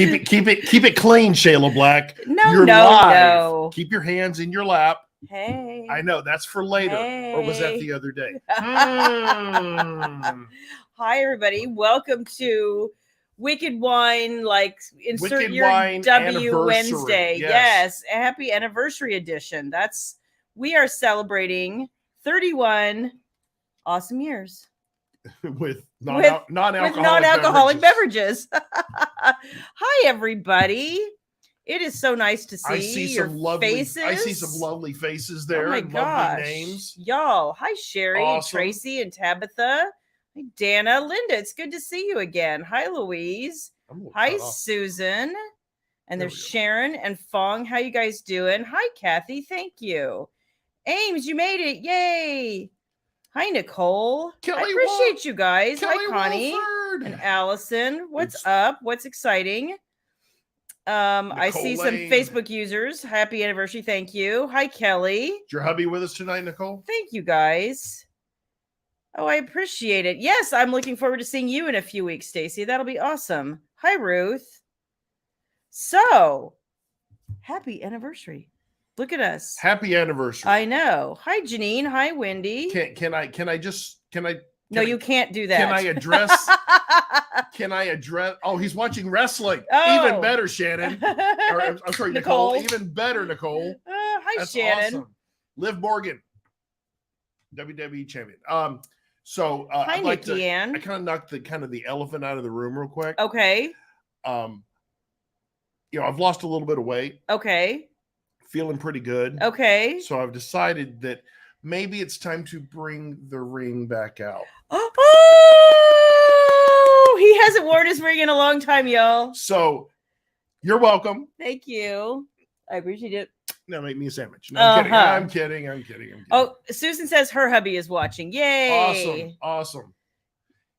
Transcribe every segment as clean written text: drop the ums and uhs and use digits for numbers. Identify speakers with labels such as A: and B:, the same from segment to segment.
A: Keep it clean, Shayla Black.
B: No, no.
A: Keep your hands in your lap.
B: Hey.
A: I know that's for later.
B: Hey.
A: Or was that the other day?
B: Hi, everybody. Welcome to Wicked Wine, insert
A: Wicked
B: your
A: Wine
B: W Wednesday.
A: Yes.
B: Happy anniversary edition. We are celebrating 31 awesome years.
A: with non-alcoholic
B: beverages. Hi, everybody. It is so nice to see your faces.
A: I see some lovely faces there.
B: Oh my gosh.
A: Lovely names.
B: Y'all. Hi, Sherry,
A: Awesome.
B: and Tracy, and Tabitha. Hi, Dana. Linda, it's good to see you again. Hi, Louise. Hi, Susan. And there's Sharon and Fong. How you guys doing? Hi, Kathy. Thank you. Ames, you made it. Yay. Hi, Nicole. I appreciate you guys. Hi, Connie
A: Wolford.
B: and Allison. What's up? What's exciting? I see some Facebook users. Happy anniversary. Thank you. Hi, Kelly.
A: Is your hubby with us tonight, Nicole?
B: Thank you, guys. Oh, I appreciate it. Yes, I'm looking forward to seeing you in a few weeks, Stacy. That'll be awesome. Hi, Ruth. So, happy anniversary. Look at us.
A: Happy anniversary.
B: I know. Hi, Janine. Hi, Wendy.
A: Can I?
B: No, you can't do that.
A: Can I address? Oh, he's watching wrestling.
B: Oh.
A: Even better, Shannon. I'm sorry, Nicole. Even better, Nicole.
B: Hi,
A: That's
B: Shannon.
A: Awesome. Liv Morgan, WWE champion. So
B: hi,
A: I'd like
B: Nikki Ann.
A: I kind of knocked the elephant out of the room real quick.
B: Okay.
A: I've lost a little bit of weight.
B: Okay.
A: Feeling pretty good.
B: Okay.
A: So I've decided that maybe it's time to bring the ring back out.
B: Oh, he hasn't worn his ring in a long time, y'all.
A: So you're welcome.
B: Thank you. I appreciate it.
A: Now make me a sandwich. No, I'm kidding.
B: Oh, Susan says her hubby is watching. Yay.
A: Awesome.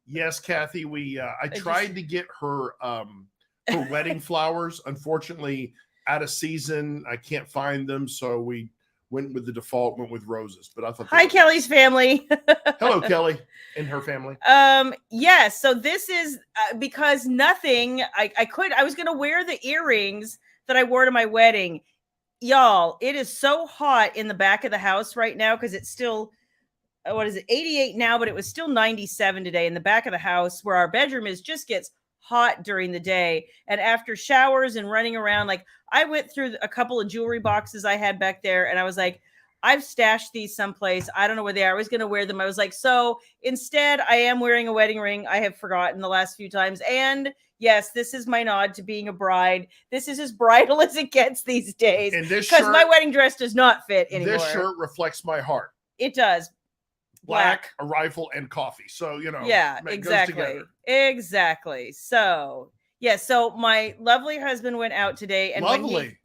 A: Yes, Kathy, I tried to get her wedding flowers. Unfortunately, out of season, I can't find them, so we went with went with roses. But I thought
B: hi, Kelly's family.
A: Hello, Kelly and her family.
B: Yes, so this is because nothing I was gonna wear the earrings that I wore to my wedding. Y'all, it is so hot in the back of the house right now because it's still 88 now, but it was still 97 today in the back of the house where our bedroom just gets hot during the day. And after showers and running around, I went through a couple of jewelry boxes I had back there, and I was like, I've stashed these someplace. I don't know where they are. I was going to wear them. I was like, so instead I am wearing a wedding ring. I have forgotten the last few times. And yes, this is my nod to being a bride. This is as bridal as it gets these days. Because my wedding dress does not fit anymore.
A: This shirt reflects my heart.
B: It does.
A: Black, a rifle, and coffee. So,
B: yeah, exactly. So, yeah, so my lovely husband went out today. And
A: lovely.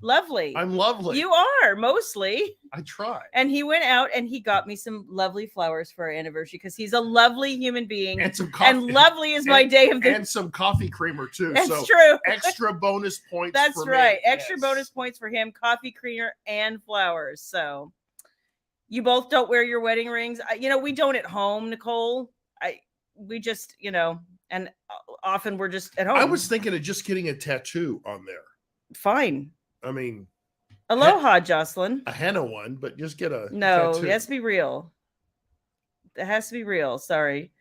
A: I'm lovely.
B: You are, mostly.
A: I try.
B: And he went out and he got me some lovely flowers for our anniversary because he's a lovely human being.
A: And some coffee.
B: And lovely is my day of the...
A: And some coffee creamer, too.
B: That's true.
A: Extra bonus points
B: That's
A: for
B: right.
A: me.
B: Extra bonus points for him. Coffee creamer and flowers. So... You both don't wear your wedding rings. We don't at home, Nicole. We just, and often we're just at home.
A: I was thinking of just getting a tattoo on there.
B: Fine.
A: I mean.
B: Aloha, Jocelyn.
A: A henna one, but just get a
B: tattoo.
A: It
B: has to be real. It has to be real. Sorry.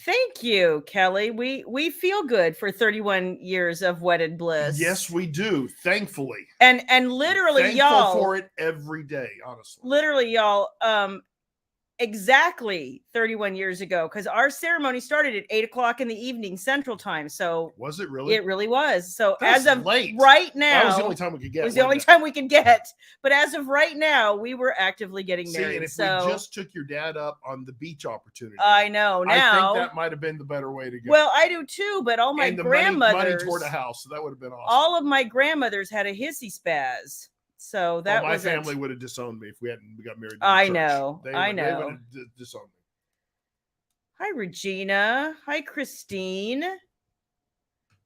B: Thank you, Kelly. We feel good for 31 years of wedded bliss.
A: Yes, we do. Thankfully.
B: And literally, y'all,
A: for it every day, honestly.
B: Literally, y'all, exactly 31 years ago, because our ceremony started at 8:00 in the evening Central Time. So
A: was it really?
B: It really was. So
A: that's
B: as of
A: late.
B: Right now,
A: that was the only time we could get.
B: It was the only time we could get. But as of right now, we were actively getting married.
A: And if we just took your dad up on the beach opportunity,
B: I know. Now
A: I think that might have been the better way to go.
B: Well, I do too. But all my grandmothers,
A: money toward a house, so that would have been awesome.
B: All of my grandmothers had a hissy spaz. So that
A: my family would have disowned me if we got married.
B: I know.
A: They would have disowned me.
B: Hi, Regina. Hi, Christine.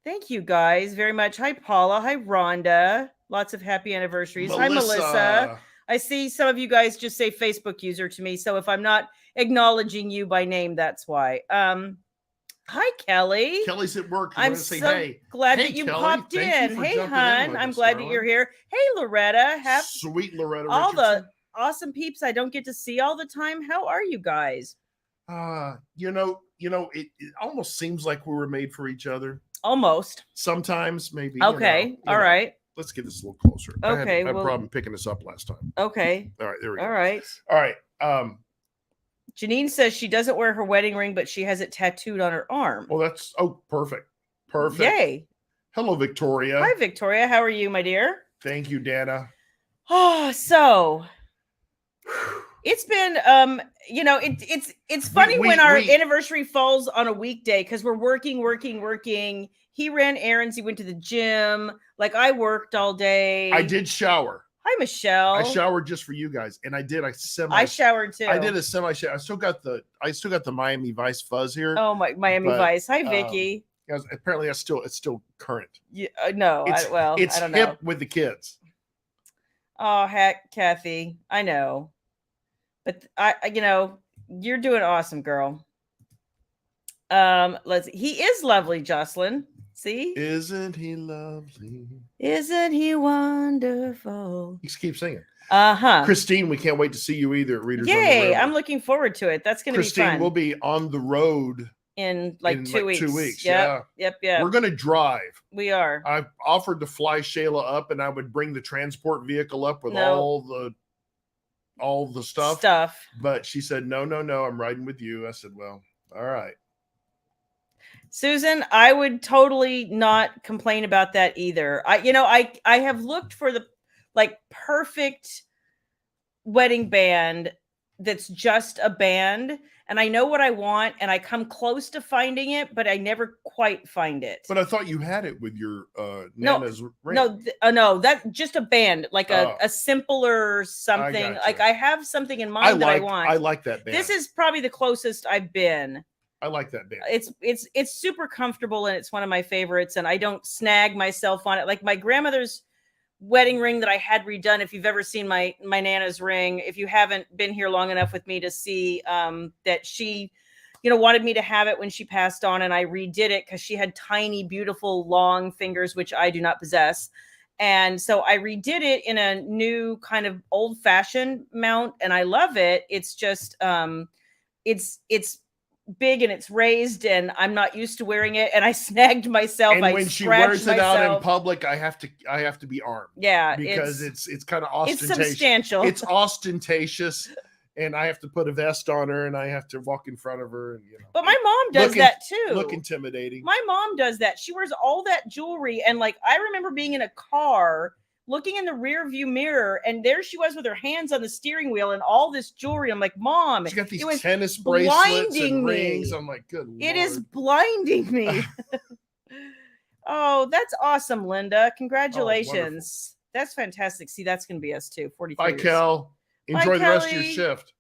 B: Thank you guys very much. Hi, Paula. Hi, Rhonda. Lots of happy anniversaries. Hi, Melissa. I see some of you guys just say Facebook user to me. So if I'm not acknowledging you by name, that's why. Hi, Kelly.
A: Kelly's at work.
B: I'm
A: To say,
B: so
A: hey,
B: glad
A: hey,
B: that you
A: Kelly,
B: popped
A: thank you
B: in.
A: for
B: Hey,
A: jumping in
B: hon.
A: with
B: I'm
A: us,
B: glad that you're
A: darling.
B: here. Hey, Loretta.
A: Sweet Loretta
B: all
A: Richardson.
B: the awesome peeps I don't get to see all the time. How are you guys?
A: It almost seems like we were made for each other.
B: Almost.
A: Sometimes, maybe.
B: Okay. All right.
A: Let's get this a little closer.
B: Okay.
A: I had a problem picking this up last time.
B: Okay.
A: All right. There we go.
B: All right.
A: All right.
B: Janine says she doesn't wear her wedding ring, but she has it tattooed on her arm.
A: Well, perfect. Perfect.
B: Yay.
A: Hello, Victoria.
B: Hi, Victoria. How are you, my dear?
A: Thank you, Dana.
B: Oh, so it's been it's funny when our anniversary falls on a weekday because we're working. He ran errands, he went to the gym, like I worked all day.
A: I did shower.
B: Hi, Michelle.
A: I showered just for you guys, and I
B: showered too.
A: I did a semi shower. I still got the Miami Vice fuzz here.
B: Oh, my Miami Vice. Hi, Vicky.
A: Apparently it's still current.
B: Yeah, no,
A: it's
B: I don't
A: hip
B: know.
A: with the kids.
B: Oh, heck, Kathy, I know, but you're doing awesome, girl. He is lovely, Jocelyn. See,
A: isn't he lovely?
B: Isn't he wonderful?
A: You keep singing.
B: Christine,
A: we can't wait to see you either. Readers.
B: Yay! I'm looking forward to it. That's going to be fun.
A: Christine, we'll be on the road
B: in 2 weeks.
A: 2 weeks.
B: Yep.
A: We're going to drive.
B: We are.
A: I've offered to fly Shayla up, and I would bring the transport vehicle up with all the stuff. But she said, no, I'm riding with you. I said, well, all right.
B: Susan, I would totally not complain about that either. I have looked for the perfect wedding band that's just a band, and I know what I want, and I come close to finding it, but I never quite find it.
A: But I thought you had it with your Nana's ring.
B: No, that's just a band, like a simpler something. Like I have something in mind that I want.
A: I like that band.
B: This is probably the closest I've been.
A: I like that band.
B: It's super comfortable, and it's one of my favorites, and I don't snag myself on it. Like my grandmother's wedding ring that I had redone. If you've ever seen my Nana's ring, if you haven't been here long enough with me to see that she, wanted me to have it when she passed on, and I redid it because she had tiny, beautiful, long fingers, which I do not possess. And so I redid it in a new kind of old-fashioned mount, and I love it. It's just it's big and it's raised, and I'm not used to wearing it, and I snagged myself.
A: And when she wears it out in public, I have to be armed.
B: Yeah,
A: because it's kind of ostentatious.
B: It's substantial.
A: It's ostentatious, and I have to put a vest on her, and I have to walk in front of her, and
B: But my mom does that too.
A: Look intimidating.
B: My mom does that. She wears all that jewelry, and I remember being in a car, looking in the rear view mirror, and there she was with her hands on the steering wheel and all this jewelry. I'm like, Mom,
A: she got these tennis bracelets and rings. I'm like, good Lord.
B: It is blinding me. Oh, that's awesome, Linda. Congratulations. That's fantastic. See, that's going to be us too. 43
A: Bye,
B: years.
A: Kel. Enjoy
B: Bye,
A: the rest of
B: Kelly.
A: your shift.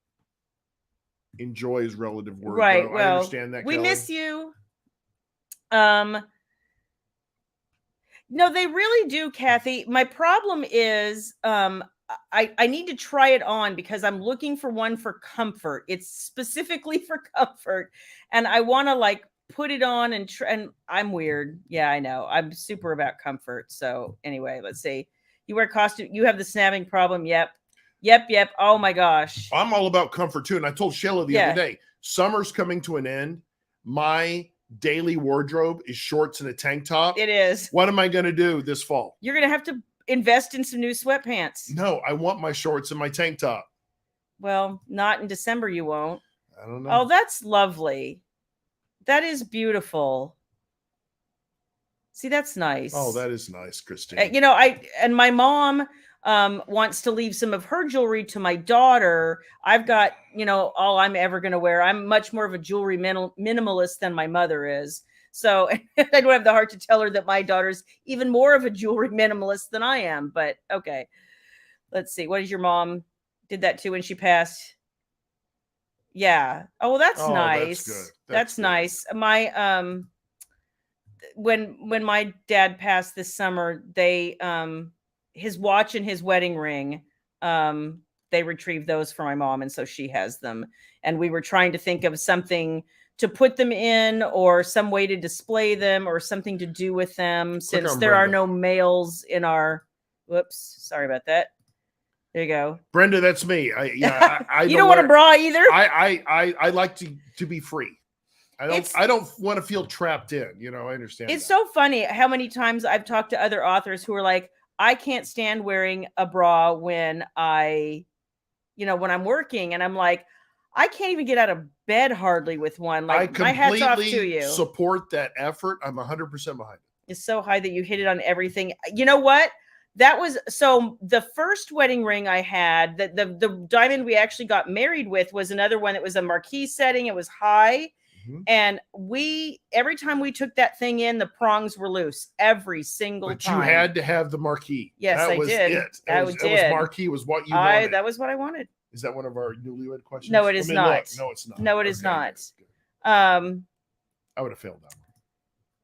A: Enjoy is relative word.
B: Right.
A: Though.
B: Well,
A: I understand that,
B: we
A: Kelly.
B: miss you. No, they really do, Kathy. My problem is I need to try it on because I'm looking for one for comfort. It's specifically for comfort, and I want to put it on and I'm weird. Yeah, I know. I'm super about comfort. So anyway, let's see. You wear costume. You have the snapping problem. Yep. Oh my gosh.
A: I'm all about comfort too. And I told Shayla the other day, summer's coming to an end. My daily wardrobe is shorts and a tank top.
B: It is.
A: What am I going to do this fall?
B: You're going to have to invest in some new sweatpants.
A: No, I want my shorts and my tank top.
B: Well, not in December. You won't.
A: I don't know.
B: Oh, that's lovely. That is beautiful. See, that's nice.
A: Oh, that is nice, Christine.
B: And my mom wants to leave some of her jewelry to my daughter. I've got, all I'm ever going to wear. I'm much more of a jewelry minimalist than my mother is. So I don't have the heart to tell her that my daughter's even more of a jewelry minimalist than I am. But okay, let's see. What is your mom did that too when she passed? Yeah. Oh, well, that's nice.
A: That's good.
B: That's
A: good.
B: Nice. My when my dad passed this summer, they his watch and his wedding ring, they retrieved those for my mom, and so she has them. And we were trying to think of something to put them in, or some way to display them, or something to do with them, since
A: on
B: there are
A: Brenda.
B: no males in our. Whoops, sorry about that. There you go.
A: Brenda, that's me. I
B: You don't want a bra either.
A: I like to be free. I don't want to feel trapped in. I understand.
B: It's so funny how many times I've talked to other authors who are like, I can't stand wearing a bra when when I'm working, and I'm like, I can't even get out of bed hardly with one. Like, my hat's off to you.
A: Support that effort. I'm 100% behind it.
B: It's so high that you hit it on everything. You know what? That was so the first wedding ring I had, the diamond we actually got married with was another one that was a marquee setting. It was high. Mm-hmm. And every time we took that thing in, the prongs were loose every single time.
A: But you had to have the marquee.
B: Yes, I did.
A: That was marquee was what you wanted.
B: That was what I wanted.
A: Is that one of our newlywed questions?
B: No, it is not.
A: No, it's not.
B: No, it is not.
A: Good. I would have failed that one.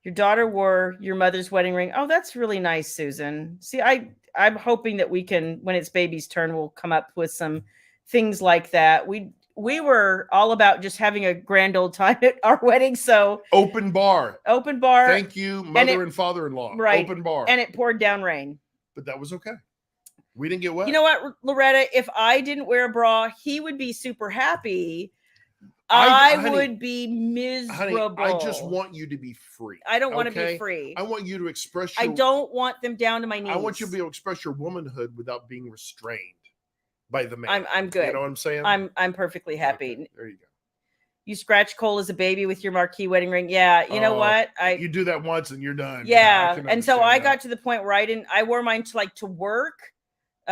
B: Your daughter wore your mother's wedding ring. Oh, that's really nice, Susan. See, I'm hoping that we can, when it's baby's turn, we'll come up with some things like that. We were all about just having a grand old time at our wedding. So
A: open bar.
B: Thank
A: you, mother and father-in-law.
B: Right.
A: Open bar.
B: And it poured down rain.
A: But that was okay. We didn't get wet.
B: You know what, Loretta? If I didn't wear a bra, he would be super happy. I would be miserable.
A: Honey, I just want you to be free.
B: I don't want to be free.
A: I want you to express
B: I don't want them down to my knees.
A: I want you to be able to express your womanhood without being restrained by the man.
B: I'm good.
A: You know what I'm saying?
B: I'm perfectly happy.
A: Okay, there you go.
B: You scratch Cole as a baby with your marquee wedding ring. Yeah, you know what?
A: You do that once and you're done.
B: Yeah, and so I got to the point where I wore mine to work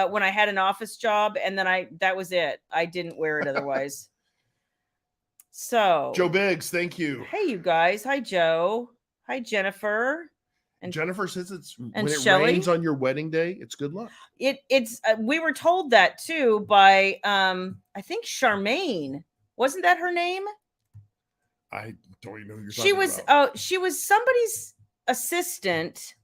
B: when I had an office job, and then that was it. I didn't wear it otherwise. So
A: Joe Biggs, thank you.
B: Hey, you guys. Hi, Joe. Hi, Jennifer.
A: And Jennifer says when it
B: Shelley?
A: rains on your wedding day, it's good luck.
B: It's we were told that too by I think Charmaine. Wasn't that her name?
A: I don't even know who you're talking about.
B: She was somebody's assistant,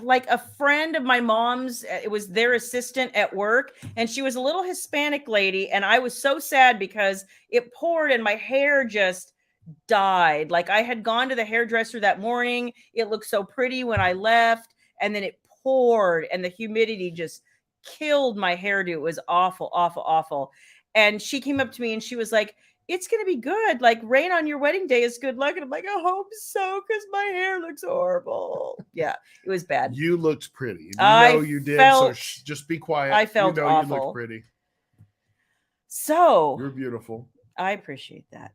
B: like a friend of my mom's. It was their assistant at work, and she was a little Hispanic lady, and I was so sad because it poured and my hair just died. Like, I had gone to the hairdresser that morning. It looked so pretty when I left, and then it poured and the humidity just killed my hairdo. It was awful, awful, awful. And she came up to me and she was like, it's going to be good. Like, rain on your wedding day is good luck. And I'm like, I hope so, because my hair looks horrible. Yeah, it was bad.
A: You looked pretty. You know you did. So just be quiet.
B: I felt awful.
A: You looked pretty.
B: So
A: you're beautiful.
B: I appreciate that.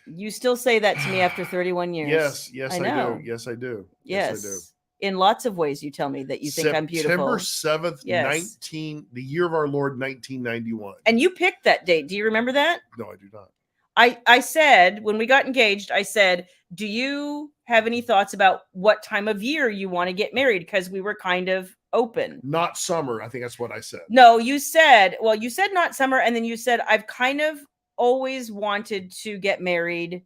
B: You still say that to me after 31 years.
A: Yes, I do. Yes, I do.
B: Yes,
A: I do.
B: In lots of ways, you tell me that you think I'm beautiful.
A: September 7th, the year of our Lord, 1991.
B: And you picked that date. Do you remember that?
A: No, I do not.
B: I said, when we got engaged, I said, do you have any thoughts about what time of year you want to get married? Because we were kind of open.
A: Not summer. I think that's what I said.
B: No, you said not summer. And then you said, I've kind of always wanted to get married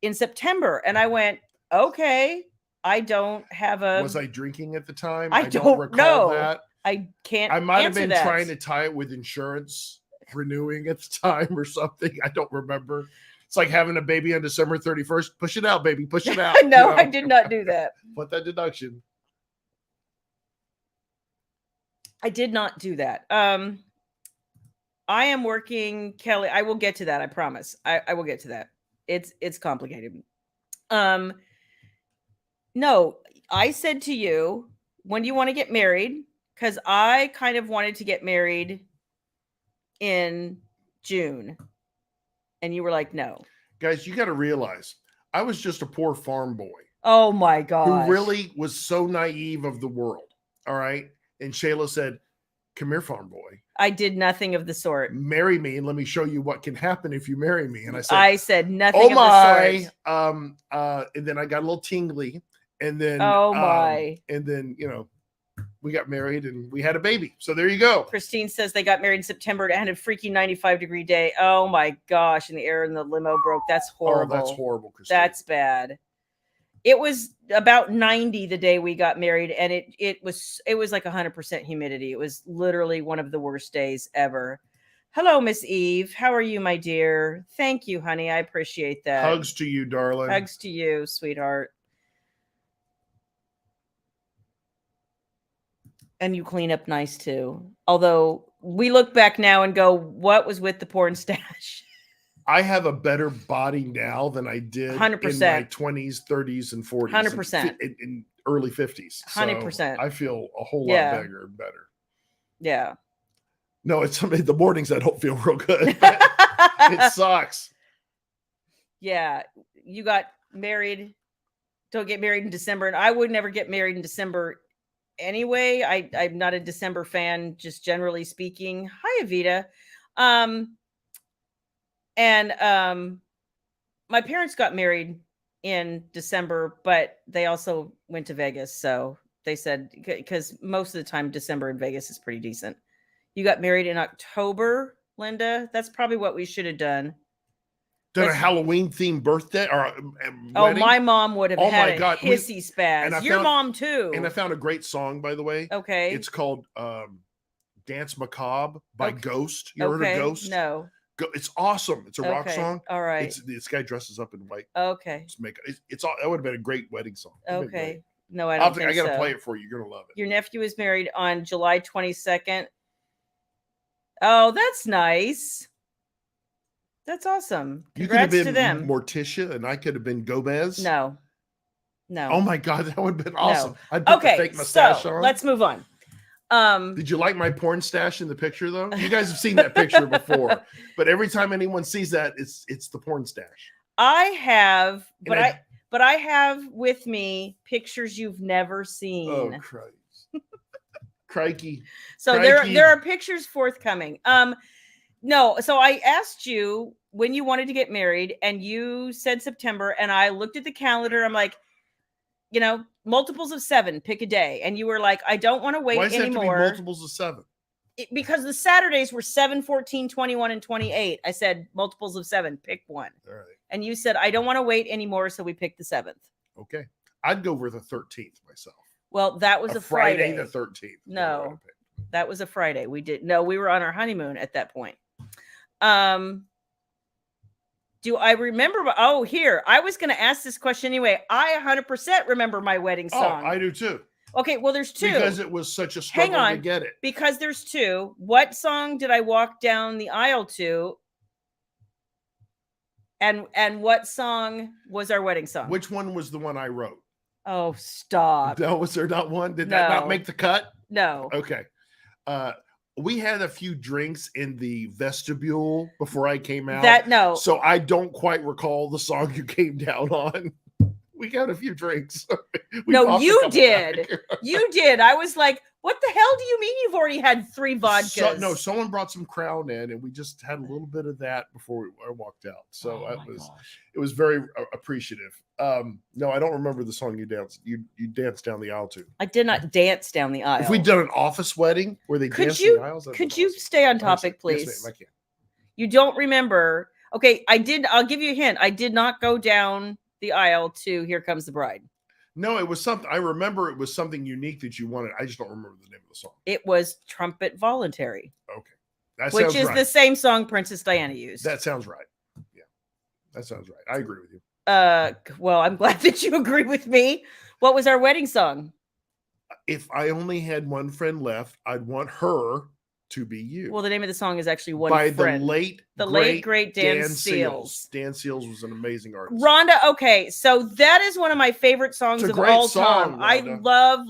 B: in September. And I went, okay, I don't have a.
A: Was I drinking at the time?
B: I don't recall
A: that.
B: I can't.
A: I might have been trying to tie it with insurance renewing at the time or something. I don't remember. It's like having a baby on December 31st. Push it out, baby. Push it out.
B: No, I did not do that.
A: Put that deduction.
B: I did not do that. I am working, Kelly. I will get to that. I promise. I will get to that. It's complicated. No, I said to you, when do you want to get married? Because I kind of wanted to get married in June. And you were like, no.
A: Guys, you got to realize, I was just a poor farm boy.
B: Oh my God.
A: Who really was so naive of the world. All right. And Shayla said, come here, farm boy.
B: I did nothing of the sort.
A: Marry me and let me show you what can happen if you marry me. And
B: I said nothing of the
A: sort. And then I got a little tingly. And then, and then, we got married and we had a baby. So there you go.
B: Christine says they got married in September and had a freaking 95-degree day. Oh my gosh. And the air in the limo broke. That's horrible.
A: Oh, that's horrible, Christine.
B: That's bad. It was about 90 the day we got married. And it was like 100% humidity. It was literally one of the worst days ever. Hello, Miss Eve. How are you, my dear? Thank you, honey. I appreciate that.
A: Hugs to you, darling.
B: Hugs to you, sweetheart. And you clean up nice too. Although we look back now and go, what was with the porn stash?
A: I have a better body now than I did
B: 100%.
A: in my 20s, 30s, and 40s.
B: 100%.
A: In early 50s. So
B: 100%.
A: I feel a whole lot bigger and better.
B: Yeah.
A: No, it's the mornings I don't feel real good. It sucks.
B: Yeah. You got married. Don't get married in December. And I would never get married in December anyway. I'm not a December fan, just generally speaking. Hi, Avita. My parents got married in December, but they also went to Vegas. So they said, because most of the time December in Vegas is pretty decent. You got married in October, Linda. That's probably what we should have done.
A: Done a Halloween themed birthday or wedding?
B: Oh, my mom would have had a hissy spaz.
A: And
B: Your mom too.
A: And I found a great song, by the way.
B: Okay.
A: It's called Dance Macabre by Ghost. You ever heard of Ghost?
B: No.
A: It's awesome. It's a rock song.
B: All right.
A: This guy dresses up in white.
B: Okay.
A: It's all. That would have been a great wedding song.
B: Okay. No, I don't think
A: I gotta
B: so.
A: play it for you. You're gonna love it.
B: Your nephew is married on July 22nd. Oh, that's nice. That's awesome. Congrats
A: you could
B: to
A: have
B: them.
A: been Morticia, and I could have been Gomez.
B: No.
A: Oh my God, that would have been awesome. I'd put the fake mustache on.
B: Let's move on.
A: Did you like my porn stash in the picture though? You guys have seen that picture before, but every time anyone sees that, it's the porn stash.
B: I have, but I have with me pictures you've never seen.
A: Oh Christ. Crikey.
B: So there are pictures forthcoming. No, so I asked you when you wanted to get married, and you said September, and I looked at the calendar. I'm like, multiples of 7, pick a day. And you were like, I don't want to wait anymore. Why does it have to be
A: multiples of 7?
B: Because the Saturdays were 7, 14, 21, and 28. I said multiples of 7, pick one.
A: All right.
B: And you said, I don't want to wait anymore, so we picked the 7th.
A: Okay. I'd go for the 13th myself.
B: Well, that was a Friday.
A: The 13th.
B: No, that was a Friday. We were on our honeymoon at that point. Do I remember? Oh, here. I was going to ask this question anyway. I 100% remember my wedding song.
A: Oh, I do too.
B: Okay, well, there's 2.
A: Because it was such a struggle to get it.
B: Because there's 2. What song did I walk down the aisle to? And what song was our wedding song?
A: Which one was the one I wrote?
B: Oh, stop.
A: No, was there not one? Did that not make the cut?
B: No.
A: Okay. We had a few drinks in the vestibule before I came out. So I don't quite recall the song you came down on. We got a few drinks.
B: No, you did. You did. I was like, what the hell do you mean you've already had 3 vodkas?
A: No, someone brought some Crown in, and we just had a little bit of that before I walked out. So it was very appreciative. No, I don't remember the song you danced. You danced down the aisle to.
B: I did not dance down the aisle.
A: If we'd done an office wedding where they danced down the aisles,
B: could you stay on topic, please?
A: Yes, ma'am, I can.
B: You don't remember? Okay, I did. I'll give you a hint. I did not go down the aisle to "Here Comes the Bride."
A: No, it was something. I remember it was something unique that you wanted. I just don't remember the name of the song.
B: It was "Trumpet Voluntary."
A: Okay,
B: which is the same song Princess Diana used.
A: That sounds right. Yeah, that sounds right. I agree with you.
B: Well, I'm glad that you agree with me. What was our wedding song?
A: If I only had one friend left, I'd want her to be you.
B: Well, the name of the song is actually One
A: by
B: Friend.
A: the late great Dan Seals. Dan Seals was an amazing artist.
B: Rhonda, okay, so that is one of my favorite songs of all time. I love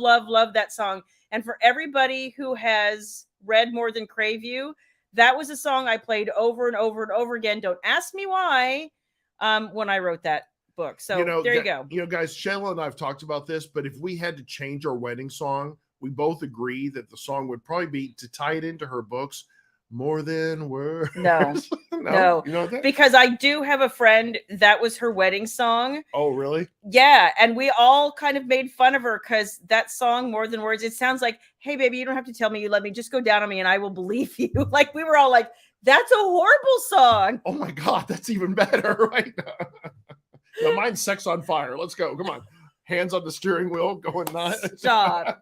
B: that song. And for everybody who has read More Than Crave You, that was a song I played over and over and over again. Don't ask me why. When I wrote that book. So there you go.
A: Guys, Shayla and I have talked about this, but if we had to change our wedding song, we both agree that the song would probably be, to tie it into her books, More Than Words.
B: No.
A: No. You know that?
B: Because I do have a friend that was her wedding song.
A: Oh, really?
B: Yeah. And we all kind of made fun of her because that song, More Than Words, it sounds like, hey, baby, you don't have to tell me you love me. Just go down on me and I will believe you. Like we were all like, that's a horrible song.
A: Oh my God, that's even better, right? Now mine's Sex on Fire. Let's go. Come on. Hands on the steering wheel, going nuts.
B: Stop.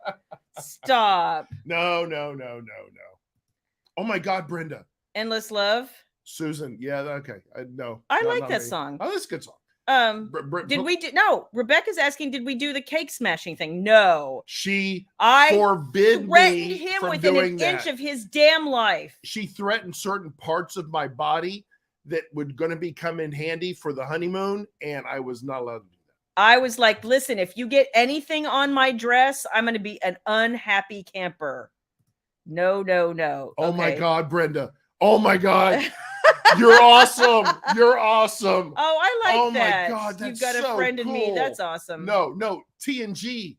A: No. Oh my God, Brenda.
B: Endless Love.
A: Susan. Yeah. Okay. No.
B: I
A: not,
B: like
A: not
B: that
A: me.
B: song.
A: Oh, that's a good song.
B: Did we do? No, Rebecca's asking, did we do the cake smashing thing? No.
A: She
B: I
A: forbid
B: threatened
A: me
B: him
A: from
B: within
A: doing
B: an
A: that.
B: inch of his damn life.
A: She threatened certain parts of my body that would going to become in handy for the honeymoon, and I was not allowed to do that.
B: I was like, listen, if you get anything on my dress, I'm going to be an unhappy camper. No, no, no.
A: Oh my
B: Okay.
A: God, Brenda. Oh my God. You're awesome. You're awesome.
B: Oh, I like
A: Oh
B: that.
A: my God. That's
B: You've got
A: so
B: a friend in me.
A: cool.
B: That's awesome.
A: No. TNG.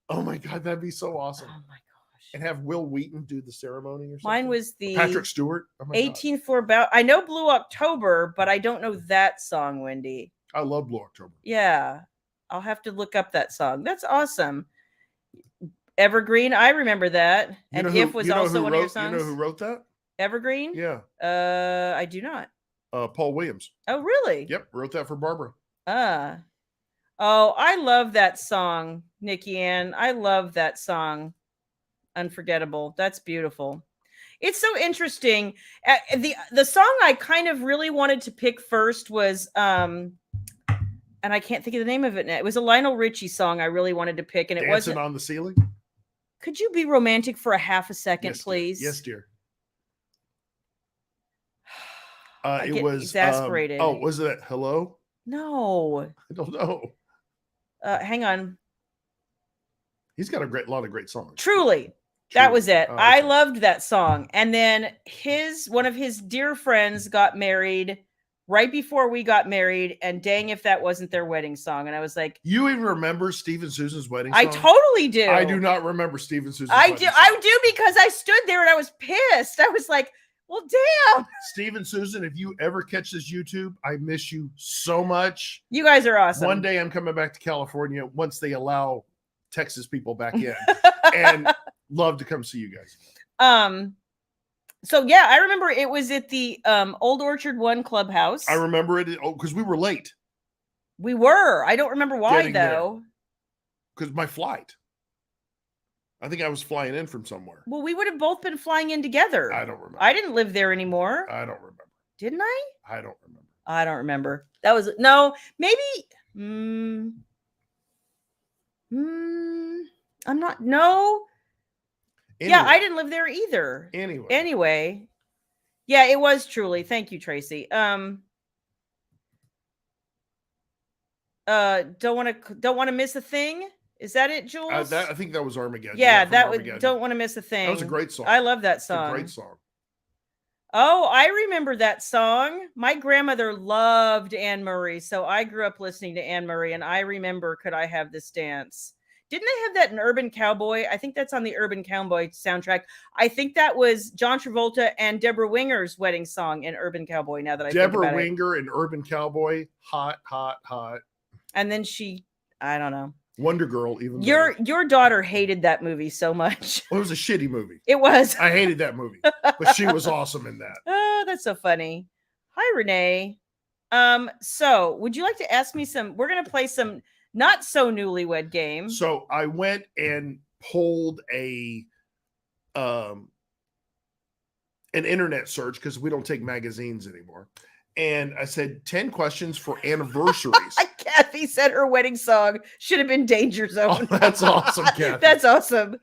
A: Oh my God. That'd be so awesome.
B: Oh my gosh.
A: And have Will Wheaton do the ceremony or something.
B: Mine was the
A: Patrick Stewart. Oh my
B: 18 for about. I know Blue October, but I don't know that song, Wendy.
A: God. I love Blue October.
B: Yeah. I'll have to look up that song. That's awesome. Evergreen, I remember that. And If was also one of your songs.
A: You know who wrote that?
B: Evergreen?
A: Yeah.
B: I do not.
A: Paul Williams.
B: Oh, really?
A: Yep, wrote that for Barbara.
B: Oh, I love that song, Nikki Ann. I love that song. Unforgettable. That's beautiful. It's so interesting. The song I kind of really wanted to pick first was and I can't think of the name of it now. It was a Lionel Richie song I really wanted to pick, and it wasn't
A: on the Ceiling.
B: Could you be romantic for a half a second,
A: yes,
B: please?
A: Dear. Yes, dear.
B: It was exasperated.
A: Was it Hello?
B: No.
A: I don't know.
B: Hang on.
A: He's got a lot of great songs.
B: Truly. That was it.
A: Okay.
B: I loved that song. And then one of his dear friends got married right before we got married, and dang if that wasn't their wedding song. And I was like,
A: you even remember Steve and Susan's wedding song?
B: I totally do.
A: I do not remember Steve and Susan's
B: wedding song. I do, because I stood there and I was pissed. I was like, well, damn.
A: Steve and Susan, if you ever catch this YouTube, I miss you so much.
B: You guys are awesome.
A: One day I'm coming back to California once they allow Texas people back in, and love to come see you guys.
B: So yeah, I remember it was at the Old Orchard 1 Clubhouse.
A: I remember it because we were late.
B: We were. I don't remember why though.
A: Because my flight. I think I was flying in from somewhere.
B: Well, we would have both been flying in together.
A: I don't remember.
B: I didn't live there anymore.
A: I don't remember.
B: Didn't I?
A: I don't remember.
B: I don't remember. That was maybe. I'm not. No. Anyway. Yeah, I didn't live there either. Anyway. Yeah, it was truly. Thank you, Tracy. Don't want to miss a thing. Is that it, Jules?
A: I think that was Armageddon.
B: Yeah, that was Don't Want to Miss a Thing.
A: That was a great song.
B: I love that song.
A: It's a great song.
B: Oh, I remember that song. My grandmother loved Anne Murray, so I grew up listening to Anne Murray, and I remember Could I Have This Dance? Didn't they have that in Urban Cowboy? I think that's on the Urban Cowboy soundtrack. I think that was John Travolta and Deborah Winger's wedding song in Urban Cowboy, now that I think about it.
A: Deborah Winger and Urban Cowboy, hot, hot, hot.
B: And then I don't know.
A: Wonder Girl, even
B: your daughter hated that movie so much.
A: Well, it was a shitty movie.
B: It was.
A: I hated that movie, but she was awesome in that.
B: Oh, that's so funny. Hi, Renee. So would you like to ask me we're going to play some not so newlywed game.
A: So I went and pulled an internet search because we don't take magazines anymore. And I said 10 questions for anniversaries.
B: Kathy said her wedding song should have been Danger Zone.
A: Oh, that's awesome, Kathy.
B: That's awesome.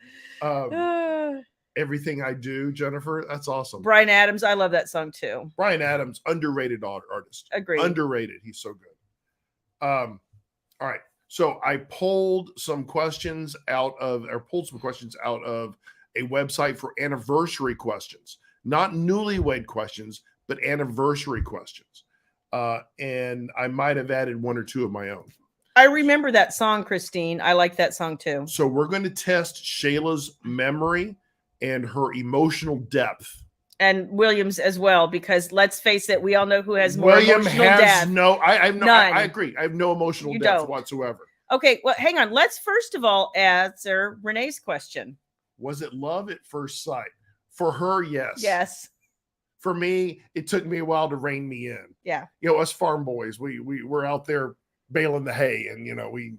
A: Everything I Do, Jennifer. That's awesome.
B: Bryan Adams. I love that song too.
A: Bryan Adams, underrated artist.
B: Agreed.
A: Underrated. He's so good. All right. So I pulled some questions out of a website for anniversary questions, not newlywed questions, but anniversary questions. And I might have added one or two of my own.
B: I remember that song, Christine. I like that song too.
A: So we're going to test Shayla's memory and her emotional depth.
B: And William's as well, because let's face it, we all know who has more emotional depth.
A: I agree. I have no emotional depth whatsoever.
B: Okay, well, hang on. Let's first of all answer Renee's question.
A: Was it love at first sight? For her, yes.
B: Yes.
A: For me, it took me a while to rein me in.
B: Yeah.
A: You know, us farm boys, we were out there baling the hay, and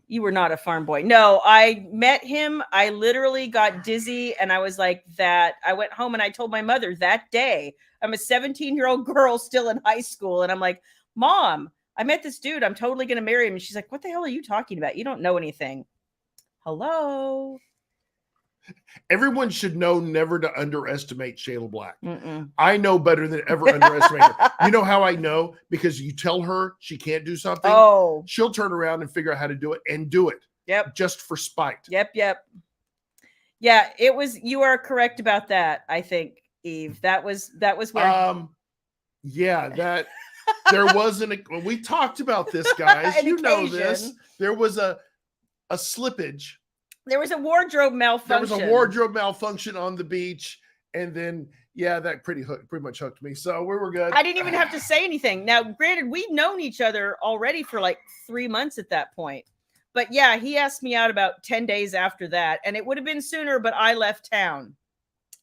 B: You were not a farm boy. No, I met him. I literally got dizzy, and I was like that. I went home and I told my mother that day. I'm a 17-year-old girl still in high school, and I'm like, Mom, I met this dude. I'm totally going to marry him. And she's like, what the hell are you talking about? You don't know anything. Hello.
A: Everyone should know never to underestimate Shayla Black.
B: Mm-mm.
A: I know better than ever underestimate her. You know how I know? Because you tell her she can't do something.
B: Oh,
A: She'll turn around and figure out how to do it and do it.
B: Yep.
A: Just for spite.
B: Yep. Yeah, it was. You are correct about that. I think, Eve. That was where.
A: Yeah, that there wasn't. We talked about this, guys. You know this. There was a slippage.
B: There was a wardrobe malfunction.
A: There was a wardrobe malfunction on the beach, and then that pretty much hooked me. So we were good.
B: I didn't even have to say anything. Now, granted, we'd known each other already for like 3 months at that point. But yeah, he asked me out about 10 days after that, and it would have been sooner, but I left town.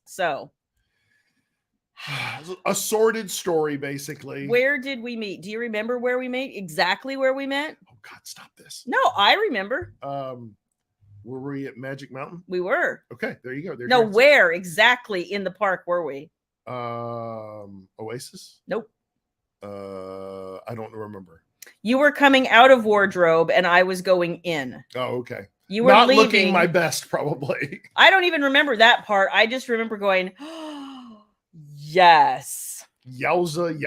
B: So
A: a sordid story, basically.
B: Where did we meet? Do you remember where we met? Exactly where we met?
A: Oh God, stop this.
B: No, I remember.
A: Were we at Magic Mountain?
B: We were.
A: Okay, there you go.
B: No, where exactly in the park were we?
A: Oasis?
B: Nope.
A: I don't remember.
B: You were coming out of wardrobe and I was going in.
A: Oh, okay.
B: You were
A: not
B: leaving.
A: Looking my best, probably.
B: I don't even remember that part. I just remember going, oh, yes.
A: Yowza.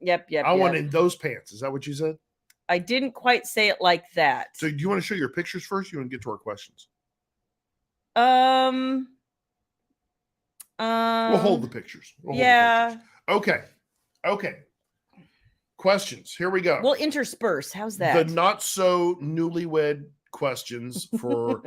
B: Yep.
A: I want in those pants. Is that what you said?
B: I didn't quite say it like that.
A: So do you want to show your pictures first? Or you want to get to our questions?
B: We'll
A: hold the pictures. Okay. Questions. Here we go.
B: We'll intersperse. How's that?
A: The not so newlywed questions for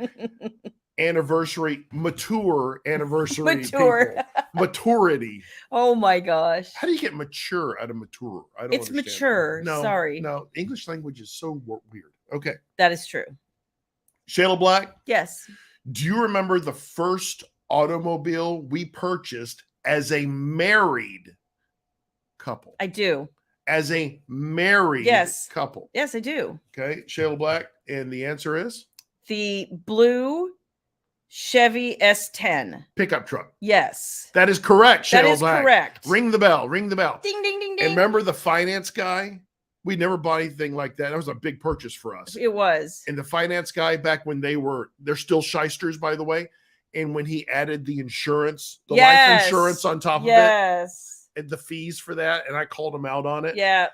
A: mature anniversary people. Maturity.
B: Oh my gosh.
A: How do you get mature out of mature? I don't understand.
B: Mature.
A: No,
B: sorry.
A: No, English language is so weird. Okay.
B: That is true.
A: Shayla Black?
B: Yes.
A: Do you remember the first automobile we purchased as a married couple?
B: I do.
A: As a married couple?
B: Yes, I do.
A: Okay. Shayla Black. And the answer is?
B: The blue Chevy S10
A: pickup truck.
B: Yes.
A: That is correct, Shayla
B: That is
A: Black.
B: correct.
A: Ring the bell.
B: Ding, ding, ding, ding.
A: And remember the finance guy? We never bought anything like that. That was a big purchase for us.
B: It was.
A: And the finance guy, back when they're still shysters, by the way. And when he added the insurance, the life insurance on top of it. And the fees for that. And I called him out on it.
B: Yeah.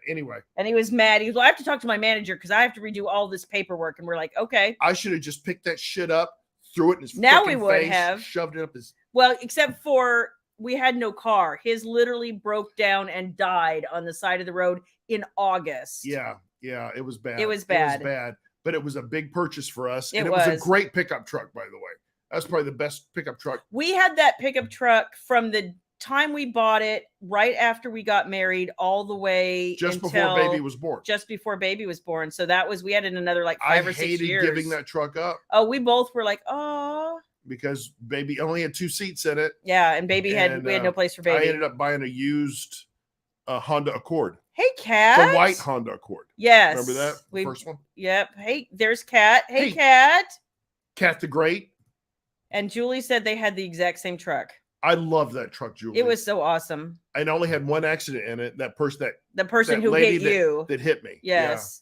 A: Anyway.
B: And he was mad. He was, well, I have to talk to my manager because I have to redo all this paperwork. And we're like, okay.
A: I should have just picked that shit up, threw it in his
B: now we
A: face,
B: would have
A: shoved it up his.
B: Well, except for we had no car. His literally broke down and died on the side of the road in August.
A: Yeah, it was bad.
B: It was bad.
A: But it was a big purchase for us.
B: It
A: was a great pickup truck, by the way. That's probably the best pickup truck.
B: We had that pickup truck from the time we bought it right after we got married all the way
A: before baby was born.
B: Just before baby was born. So that was, we had it another like 5 or 6 years. I hated
A: giving that truck up.
B: Oh, we both were like, oh.
A: Because baby only had 2 seats in it.
B: Yeah, and we had no place for baby.
A: I ended up buying a used Honda Accord.
B: Hey, Kat.
A: The white Honda Accord.
B: Yes.
A: Remember that? The first one?
B: Yep. Hey, there's Kat. Hey, Kat.
A: Kat the Great.
B: And Julie said they had the exact same truck.
A: I love that truck, Julie.
B: It was so awesome.
A: I only had one accident in it. The person
B: who hit you.
A: That hit me.
B: Yes.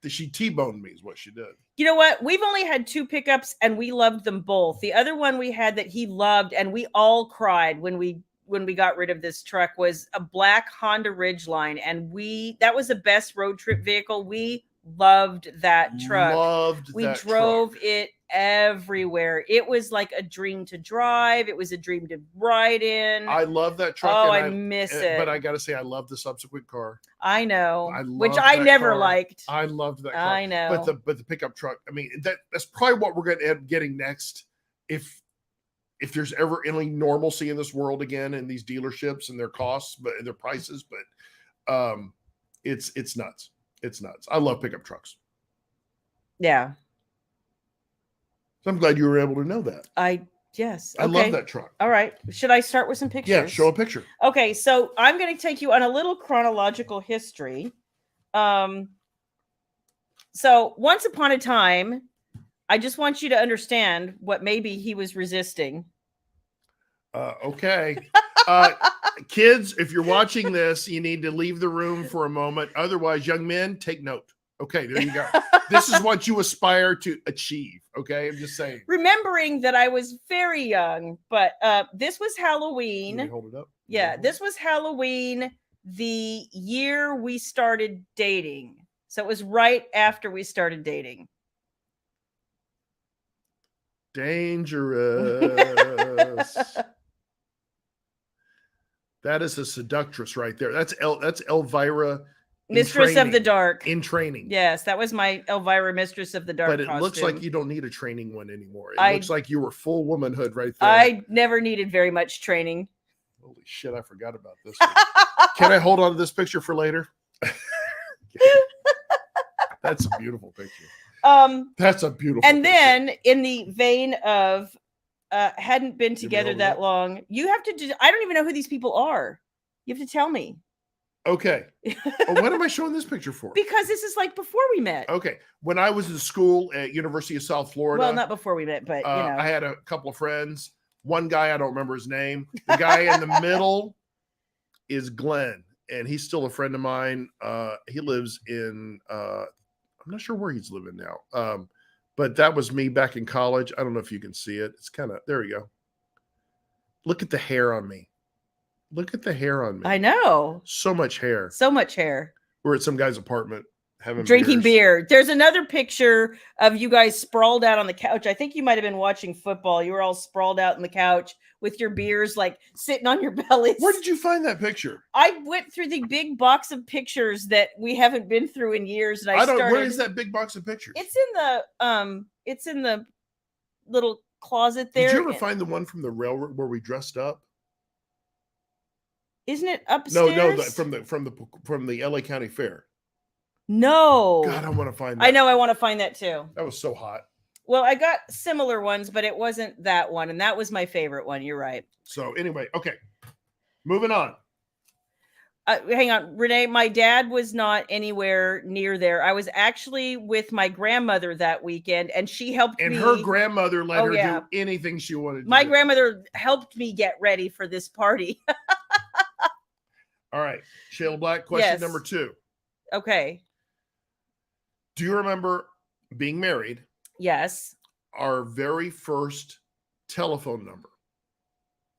A: Yeah. She T-boned me is what she did.
B: You know what? We've only had 2 pickups and we loved them both. The other one we had that he loved and we all cried when we got rid of this truck was a black Honda Ridgeline. And that was the best road trip vehicle. We loved that truck. We drove it everywhere. It was like a dream to drive. It was a dream to ride in.
A: I love that truck.
B: Oh, I miss it.
A: But I got to say, I love the subsequent car.
B: I know, which I never liked.
A: I loved that car.
B: I know.
A: But the pickup truck, I mean, that's probably what we're going to end up getting next. If there's ever any normalcy in this world again, in these dealerships and their costs, but their prices, but it's nuts. It's nuts. I love pickup trucks.
B: Yeah.
A: So I'm glad you were able to know that.
B: Yes.
A: I love that truck.
B: All right. Should I start with some pictures?
A: Yeah, show a picture.
B: Okay, so I'm going to take you on a little chronological history So once upon a time, I just want you to understand what maybe he was resisting.
A: Okay. Kids, if you're watching this, you need to leave the room for a moment. Otherwise, young men, take note. Okay, there you go. This is what you aspire to achieve. Okay, I'm just saying.
B: Remembering that I was very young, but this was Halloween.
A: Let me hold it up.
B: Yeah, this was Halloween, the year we started dating. So it was right after we started dating.
A: Dangerous. That is a seductress right there. That's Elvira,
B: Mistress of the Dark.
A: In training.
B: Yes, that was my Elvira, Mistress of the Dark.
A: But it
B: costume.
A: Looks like you don't need a training one anymore. It looks like you were full womanhood right there.
B: I never needed very much training.
A: Holy shit, I forgot about this one. Can I hold on to this picture for later? That's a beautiful picture. That's a beautiful
B: and
A: picture.
B: Then in the vein of hadn't been together that long, you have to do, I don't even know who these people are. You have to tell me.
A: Okay. What am I showing this picture for?
B: Because this is like before we met.
A: Okay. When I was in school at University of South Florida.
B: Well, not before we met, but you know.
A: I had a couple of friends. One guy, I don't remember his name. The guy in the middle is Glenn, and he's still a friend of mine. He lives in I'm not sure where he's living now. But that was me back in college. I don't know if you can see it. It's kind of, there we go. Look at the hair on me. Look at the hair on me.
B: I know.
A: So much hair.
B: So much hair.
A: We're at some guy's apartment
B: drinking beer. There's another picture of you guys sprawled out on the couch. I think you might have been watching football. You were all sprawled out on the couch with your beers like sitting on your bellies.
A: Where did you find that picture?
B: I went through the big box of pictures that we haven't been through in years, and
A: where is that big box of pictures?
B: It's in the little closet there.
A: Did you ever find the one from the railroad where we dressed up?
B: Isn't it upstairs?
A: No, from the LA County Fair.
B: No.
A: God, I want to find that.
B: I know, I want to find that too.
A: That was so hot.
B: Well, I got similar ones, but it wasn't that one, and that was my favorite one. You're right.
A: So anyway, okay. Moving on.
B: Hang on, Renee, my dad was not anywhere near there. I was actually with my grandmother that weekend, and she helped me.
A: And her grandmother let her do anything she wanted to
B: My
A: do.
B: grandmother helped me get ready for this party.
A: All right. Shayla Black, question number 2.
B: Okay.
A: Do you remember being married?
B: Yes.
A: Our very first telephone number?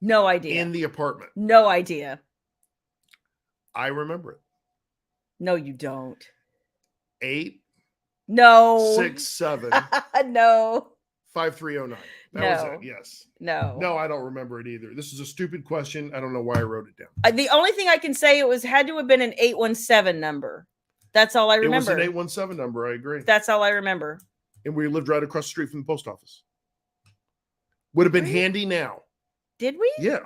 B: No idea.
A: In the apartment?
B: No idea.
A: I remember it.
B: No, you don't.
A: 8.
B: No.
A: 6 7.
B: No.
A: 5309. That was it. Yes.
B: No.
A: No, I don't remember it either. This is a stupid question. I don't know why I wrote it down.
B: The only thing I can say had to have been an 817 number. That's all I remember.
A: It was an 817 number. I agree.
B: That's all I remember.
A: And we lived right across the street from the post office. Would have been handy now.
B: Did we?
A: Yeah,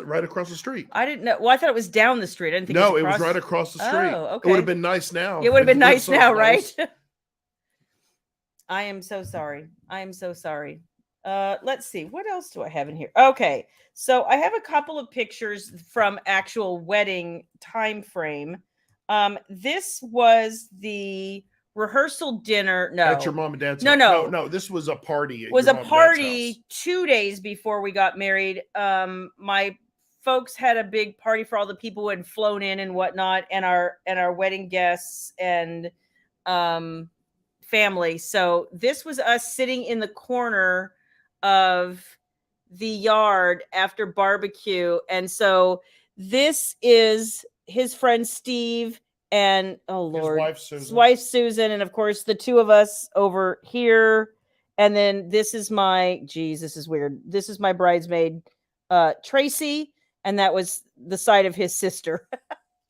A: right across the street.
B: I didn't know. Well, I thought it was down the street. I didn't think
A: it was right across the street.
B: Oh, okay.
A: It would have been nice now.
B: It would have been nice now, right? I am so sorry. I am so sorry. Let's see. What else do I have in here? Okay. So I have a couple of pictures from actual wedding time frame. This was the rehearsal dinner. No.
A: At your mom and dad's
B: house.
A: No. This was a party.
B: It was a party 2 days before we got married. My folks had a big party for all the people who had flown in and whatnot, and our wedding guests and family. So this was us sitting in the corner of the yard after barbecue. And so this is his friend Steve and his wife Susan, and of course the two of us over here. And then this is this is weird. This is my bridesmaid, Tracy, and that was the side of his sister,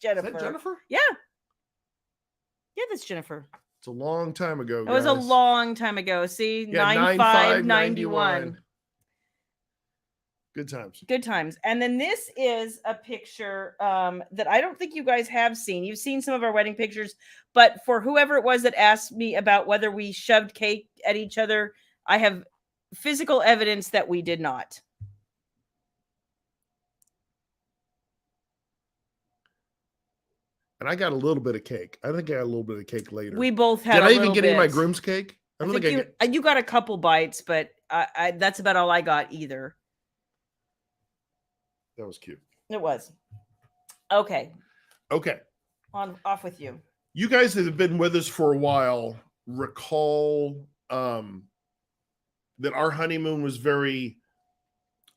B: Jennifer.
A: Is that Jennifer?
B: Yeah. Yeah, that's Jennifer.
A: It's a long time ago.
B: It was a long time ago. See, 9591.
A: Good times.
B: Good times. And then this is a picture that I don't think you guys have seen. You've seen some of our wedding pictures, but for whoever it was that asked me about whether we shoved cake at each other, I have physical evidence that we did not.
A: And I got a little bit of cake. I think I got a little bit of cake later.
B: We both had.
A: Did
B: I
A: even get any of my groom's cake?
B: I think you got a couple bites, but that's about all I got either.
A: That was cute.
B: It was. Okay.
A: Off
B: with you.
A: You guys that have been with us for a while recall that our honeymoon was very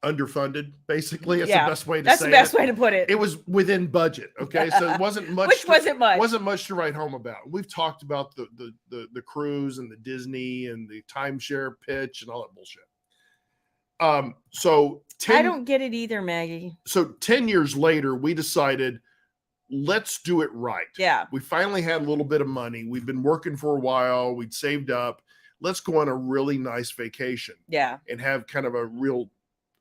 A: underfunded, basically. That's the best way to say it.
B: That's the best way to put it.
A: It was within budget. Okay. So it wasn't much.
B: Wasn't
A: much to write home about. We've talked about the cruise and the Disney and the timeshare pitch and all that bullshit.
B: I don't get it either, Maggie.
A: So 10 years later, we decided, let's do it right.
B: Yeah.
A: We finally had a little bit of money. We've been working for a while. We'd saved up. Let's go on a really nice vacation.
B: Yeah.
A: And have kind of a real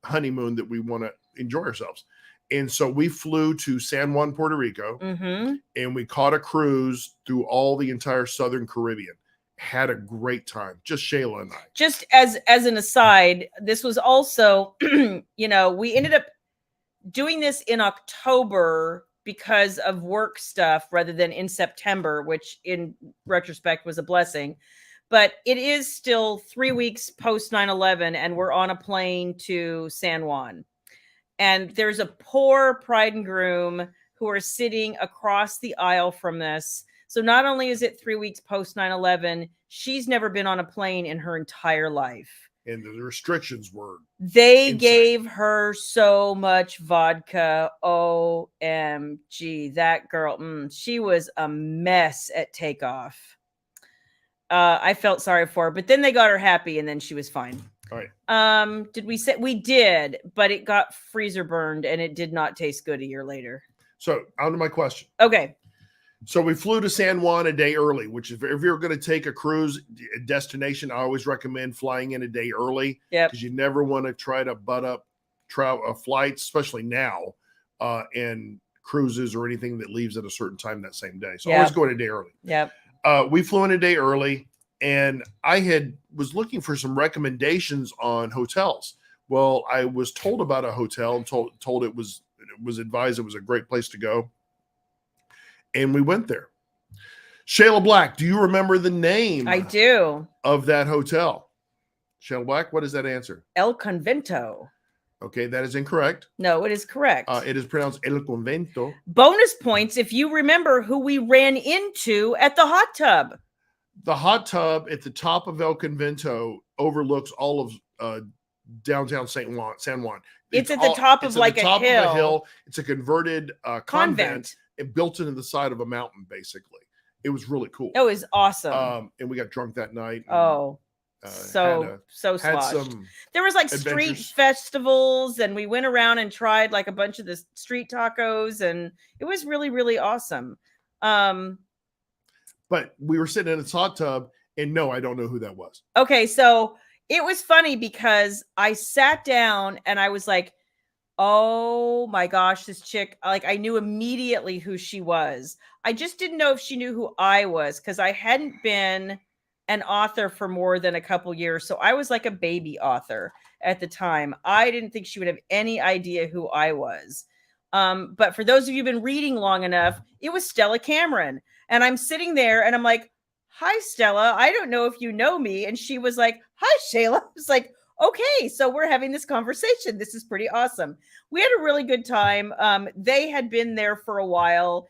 A: honeymoon that we want to enjoy ourselves. And so we flew to San Juan, Puerto Rico, and we caught a cruise through all the entire Southern Caribbean. Had a great time. Just Shayla and I.
B: Just as an aside, this was also, we ended up doing this in October because of work stuff rather than in September, which in retrospect was a blessing. But it is still 3 weeks post 9/11, and we're on a plane to San Juan. And there's a poor bride and groom who are sitting across the aisle from this. So not only is it 3 weeks post 9/11, she's never been on a plane in her entire life.
A: And the restrictions were.
B: They gave her so much vodka. OMG. That girl, she was a mess at takeoff. I felt sorry for her, but then they got her happy and then she was fine.
A: All right.
B: Did we say we did, but it got freezer burned and it did not taste good a year later.
A: So on to my question.
B: Okay.
A: So we flew to San Juan a day early, which if you're going to take a cruise destination, I always recommend flying in a day early.
B: Yeah.
A: Because you never want to try to butt up flights, especially now, and cruises or anything that leaves at a certain time that same day. So always go in a day early.
B: Yep.
A: We flew in a day early, and I was looking for some recommendations on hotels. Well, I was told about a hotel and told it was advised it was a great place to go. And we went there. Shayla Black, do you remember the name?
B: I do.
A: Of that hotel? Shayla Black, what is that answer?
B: El Convento.
A: Okay, that is incorrect.
B: No, it is correct.
A: It is pronounced El Convento.
B: Bonus points if you remember who we ran into at the hot tub.
A: The hot tub at the top of El Convento overlooks all of downtown San Juan.
B: It's at the top of like a hill.
A: It's a converted convent. It built into the side of a mountain, basically. It was really cool.
B: It was awesome.
A: And we got drunk that night.
B: So sloshed. There was like street festivals, and we went around and tried like a bunch of the street tacos, and it was really, really awesome.
A: But we were sitting in a hot tub, and no, I don't know who that was.
B: Okay, so it was funny because I sat down and I was like, oh my gosh, this chick, like I knew immediately who she was. I just didn't know if she knew who I was because I hadn't been an author for more than a couple years. So I was like a baby author at the time. I didn't think she would have any idea who I was. But for those of you who've been reading long enough, it was Stella Cameron. And I'm sitting there and I'm like, hi, Stella. I don't know if you know me. And she was like, hi, Shayla. I was like, okay, so we're having this conversation. This is pretty awesome. We had a really good time. They had been there for a while.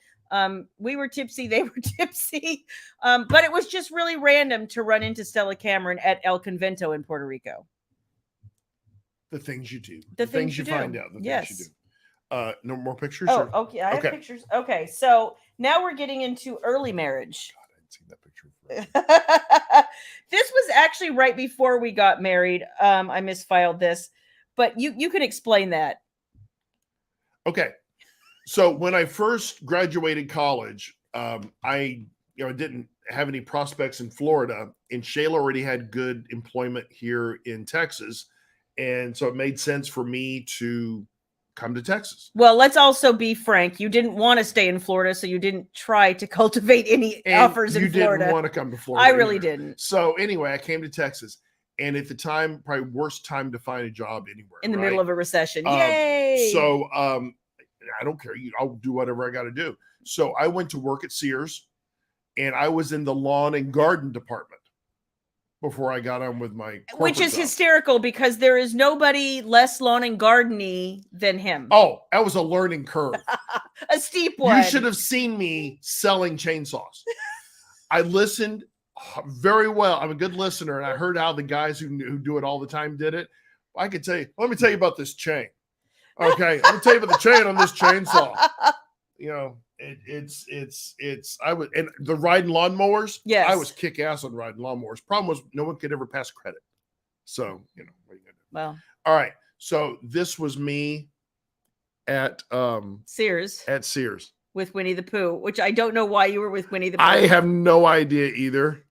B: We were tipsy. They were tipsy. But it was just really random to run into Stella Cameron at El Convento in Puerto Rico.
A: The things you do.
B: The things you
A: find out. The things you do. No more pictures?
B: Oh, okay. I have pictures. Okay, so now we're getting into early marriage.
A: God, I hadn't seen that picture.
B: This was actually right before we got married. I misfiled this, but you can explain that.
A: Okay. So when I first graduated college, I didn't have any prospects in Florida, and Shayla already had good employment here in Texas. And so it made sense for me to come to Texas.
B: Well, let's also be frank. You didn't want to stay in Florida, so you didn't try to cultivate any offers in Florida.
A: You didn't want to come to Florida.
B: I really didn't.
A: So anyway, I came to Texas. And at the time, probably worst time to find a job anywhere.
B: In the middle of a recession. Yay!
A: So I don't care. I'll do whatever I got to do. So I went to work at Sears, and I was in the lawn and garden department before I got on with my
B: Which is
A: job.
B: hysterical because there is nobody less lawn and garden-y than him.
A: Oh, that was a learning curve.
B: A steep one.
A: You should have seen me selling chainsaws. I listened very well. I'm a good listener, and I heard how the guys who do it all the time did it. I could tell you, let me tell you about this chain. Okay, let me tell you about the chain on this chainsaw. You know, I was, and the riding lawnmowers.
B: Yes,
A: I was kick ass on riding lawnmowers. Problem was, no one could ever pass credit. So, you know, what are you gonna do?
B: Well,
A: all right. So this was me at
B: Sears.
A: At Sears
B: with Winnie the Pooh, which I don't know why you were with Winnie the Pooh.
A: I have no idea either.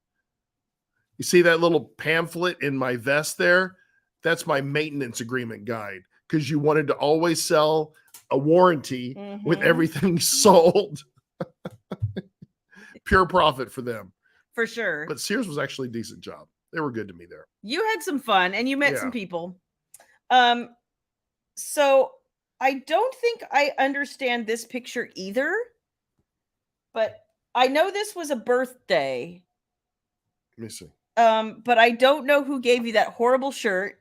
A: You see that little pamphlet in my vest there? That's my maintenance agreement guide, because you wanted to always sell a warranty with everything sold. Pure profit for them.
B: For sure.
A: But Sears was actually a decent job. They were good to me there.
B: You had some fun and you met some people. So I don't think I understand this picture either, but I know this was a birthday.
A: Let me see.
B: But I don't know who gave you that horrible shirt.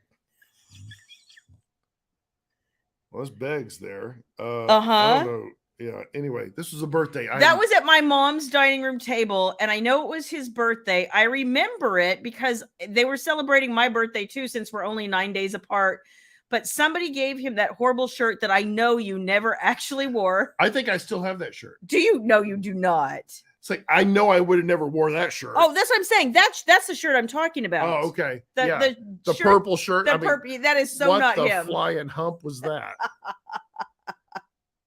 A: Well, there's Beggs there. I don't know. Yeah. Anyway, this was a birthday.
B: That was at my mom's dining room table, and I know it was his birthday. I remember it because they were celebrating my birthday too, since we're only 9 days apart. But somebody gave him that horrible shirt that I know you never actually wore.
A: I think I still have that shirt.
B: Do you? No, you do not.
A: It's like, I know I would have never worn that shirt.
B: Oh, that's what I'm saying. That's the shirt I'm talking about.
A: Oh, okay.
B: The
A: shirt, purple shirt.
B: Purple. That is so not him.
A: What the flying hump was that?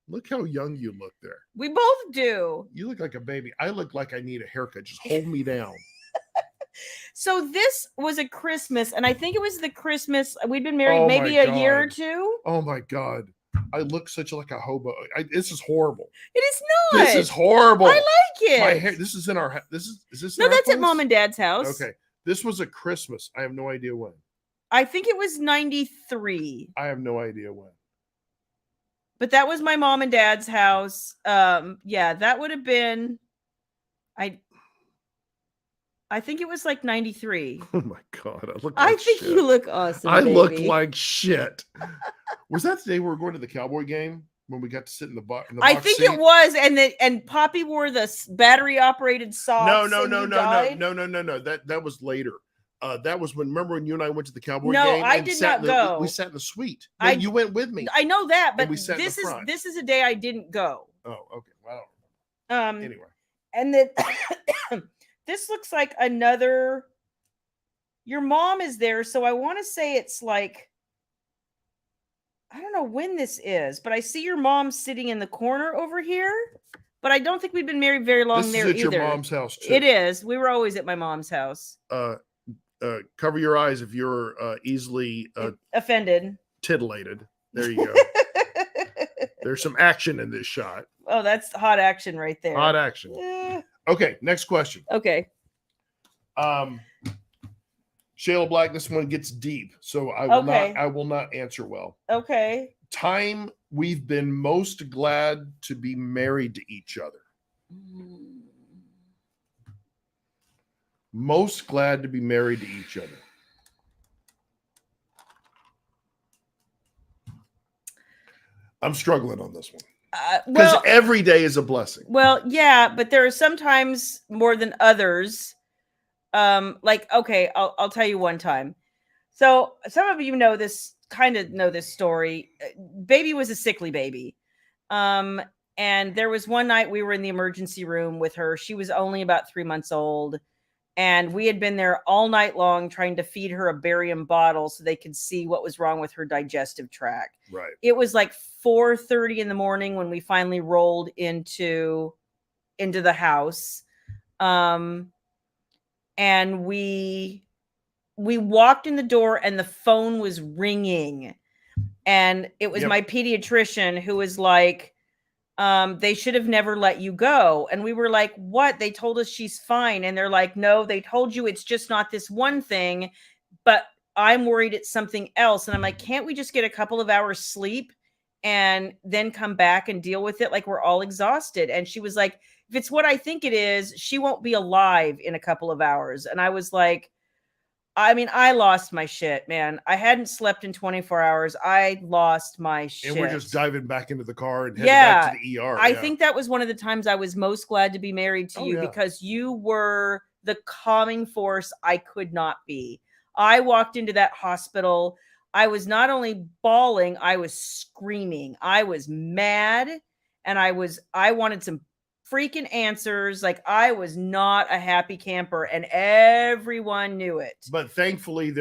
A: Look how young you look there.
B: We both do.
A: You look like a baby. I look like I need a haircut. Just hold me down.
B: So this was a Christmas, and I think it was the Christmas. We'd been married maybe a year or two.
A: Oh my God. I look such like a hobo. This is horrible.
B: It is not.
A: This is horrible.
B: I like it.
A: My hair. This is in our. Is this?
B: No, that's at Mom and Dad's house.
A: Okay. This was a Christmas. I have no idea when.
B: I think it was 93.
A: I have no idea when.
B: But that was my mom and dad's house. Yeah, that would have been. I think it was like 93.
A: Oh my God. I look like
B: I think
A: shit.
B: You look awesome.
A: I
B: baby.
A: look like shit. Was that the day we were going to the Cowboy game when we got to sit in the box?
B: I think it was, and Poppy wore the battery operated socks.
A: No. That was later. That was remember when you and I went to the Cowboy game?
B: No, I did not go.
A: We sat in the suite. No, you went with me.
B: I know that, but
A: this
B: is a day I didn't go.
A: Oh, okay. Well,
B: anyway, and then this looks like another. Your mom is there, so I want to say it's like, I don't know when this is, but I see your mom sitting in the corner over here. But I don't think we've been married very long there either.
A: This is at your mom's house too.
B: It is. We were always at my mom's house.
A: Cover your eyes if you're easily
B: offended,
A: titillated. There you go. There's some action in this shot.
B: Oh, that's hot action right there.
A: Hot action. Okay, next question.
B: Okay.
A: Shayla Black, this one gets deep, so I will not answer well.
B: Okay.
A: Time we've been most glad to be married to each other. Most glad to be married to each other. I'm struggling on this one. Because every day is a blessing.
B: Well, yeah, but there are sometimes more than others. Like, okay, I'll tell you one time. So some of you know this story. Baby was a sickly baby. And there was one night we were in the emergency room with her. She was only about 3 months old. And we had been there all night long trying to feed her a barium bottle so they could see what was wrong with her digestive tract.
A: Right.
B: It was like 4:30 in the morning when we finally rolled into the house. And we walked in the door and the phone was ringing. And it was my pediatrician who was like, they should have never let you go. And we were like, what? They told us she's fine. And they're like, no, they told you it's just not this one thing, but I'm worried it's something else. And I'm like, can't we just get a couple of hours sleep? and then come back and deal with it. Like, we're all exhausted. And she was like, if it's what I think it is, she won't be alive in a couple of hours. And I was like, I mean, I lost my shit, man. I hadn't slept in 24 hours. I lost my shit.
A: And we're just diving back into the car and heading back to the ER.
B: I think that was one of the times I was most glad to be married to you, because you were the calming force I could not be. I walked into that hospital. I was not only bawling, I was screaming. I was mad, and I wanted some freaking answers. Like, I was not a happy camper, and everyone knew it.
A: But thankfully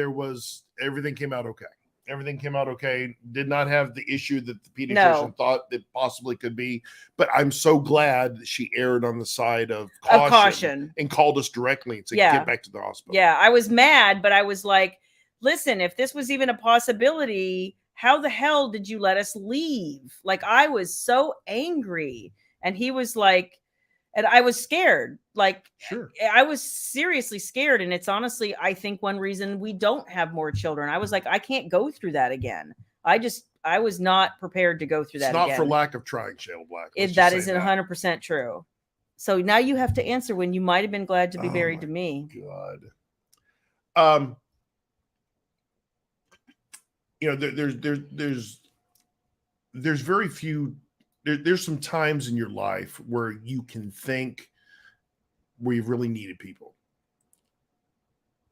A: everything came out okay. Everything came out okay. Did not have the issue that the pediatrician thought that possibly could be. But I'm so glad that she erred on the side of caution and called us directly and said, get back to the hospital.
B: Yeah, I was mad, but I was like, listen, if this was even a possibility, how the hell did you let us leave? Like, I was so angry. And he was like, and I was scared. Like,
A: sure.
B: I was seriously scared. And it's honestly, I think, one reason we don't have more children. I was like, I can't go through that again. I was not prepared to go through that again.
A: It's not for lack of trying, Shayla Black.
B: That is 100% true. So now you have to answer when you might have been glad to be married to me.
A: God. There's very few. There's some times in your life where you can think where you've really needed people.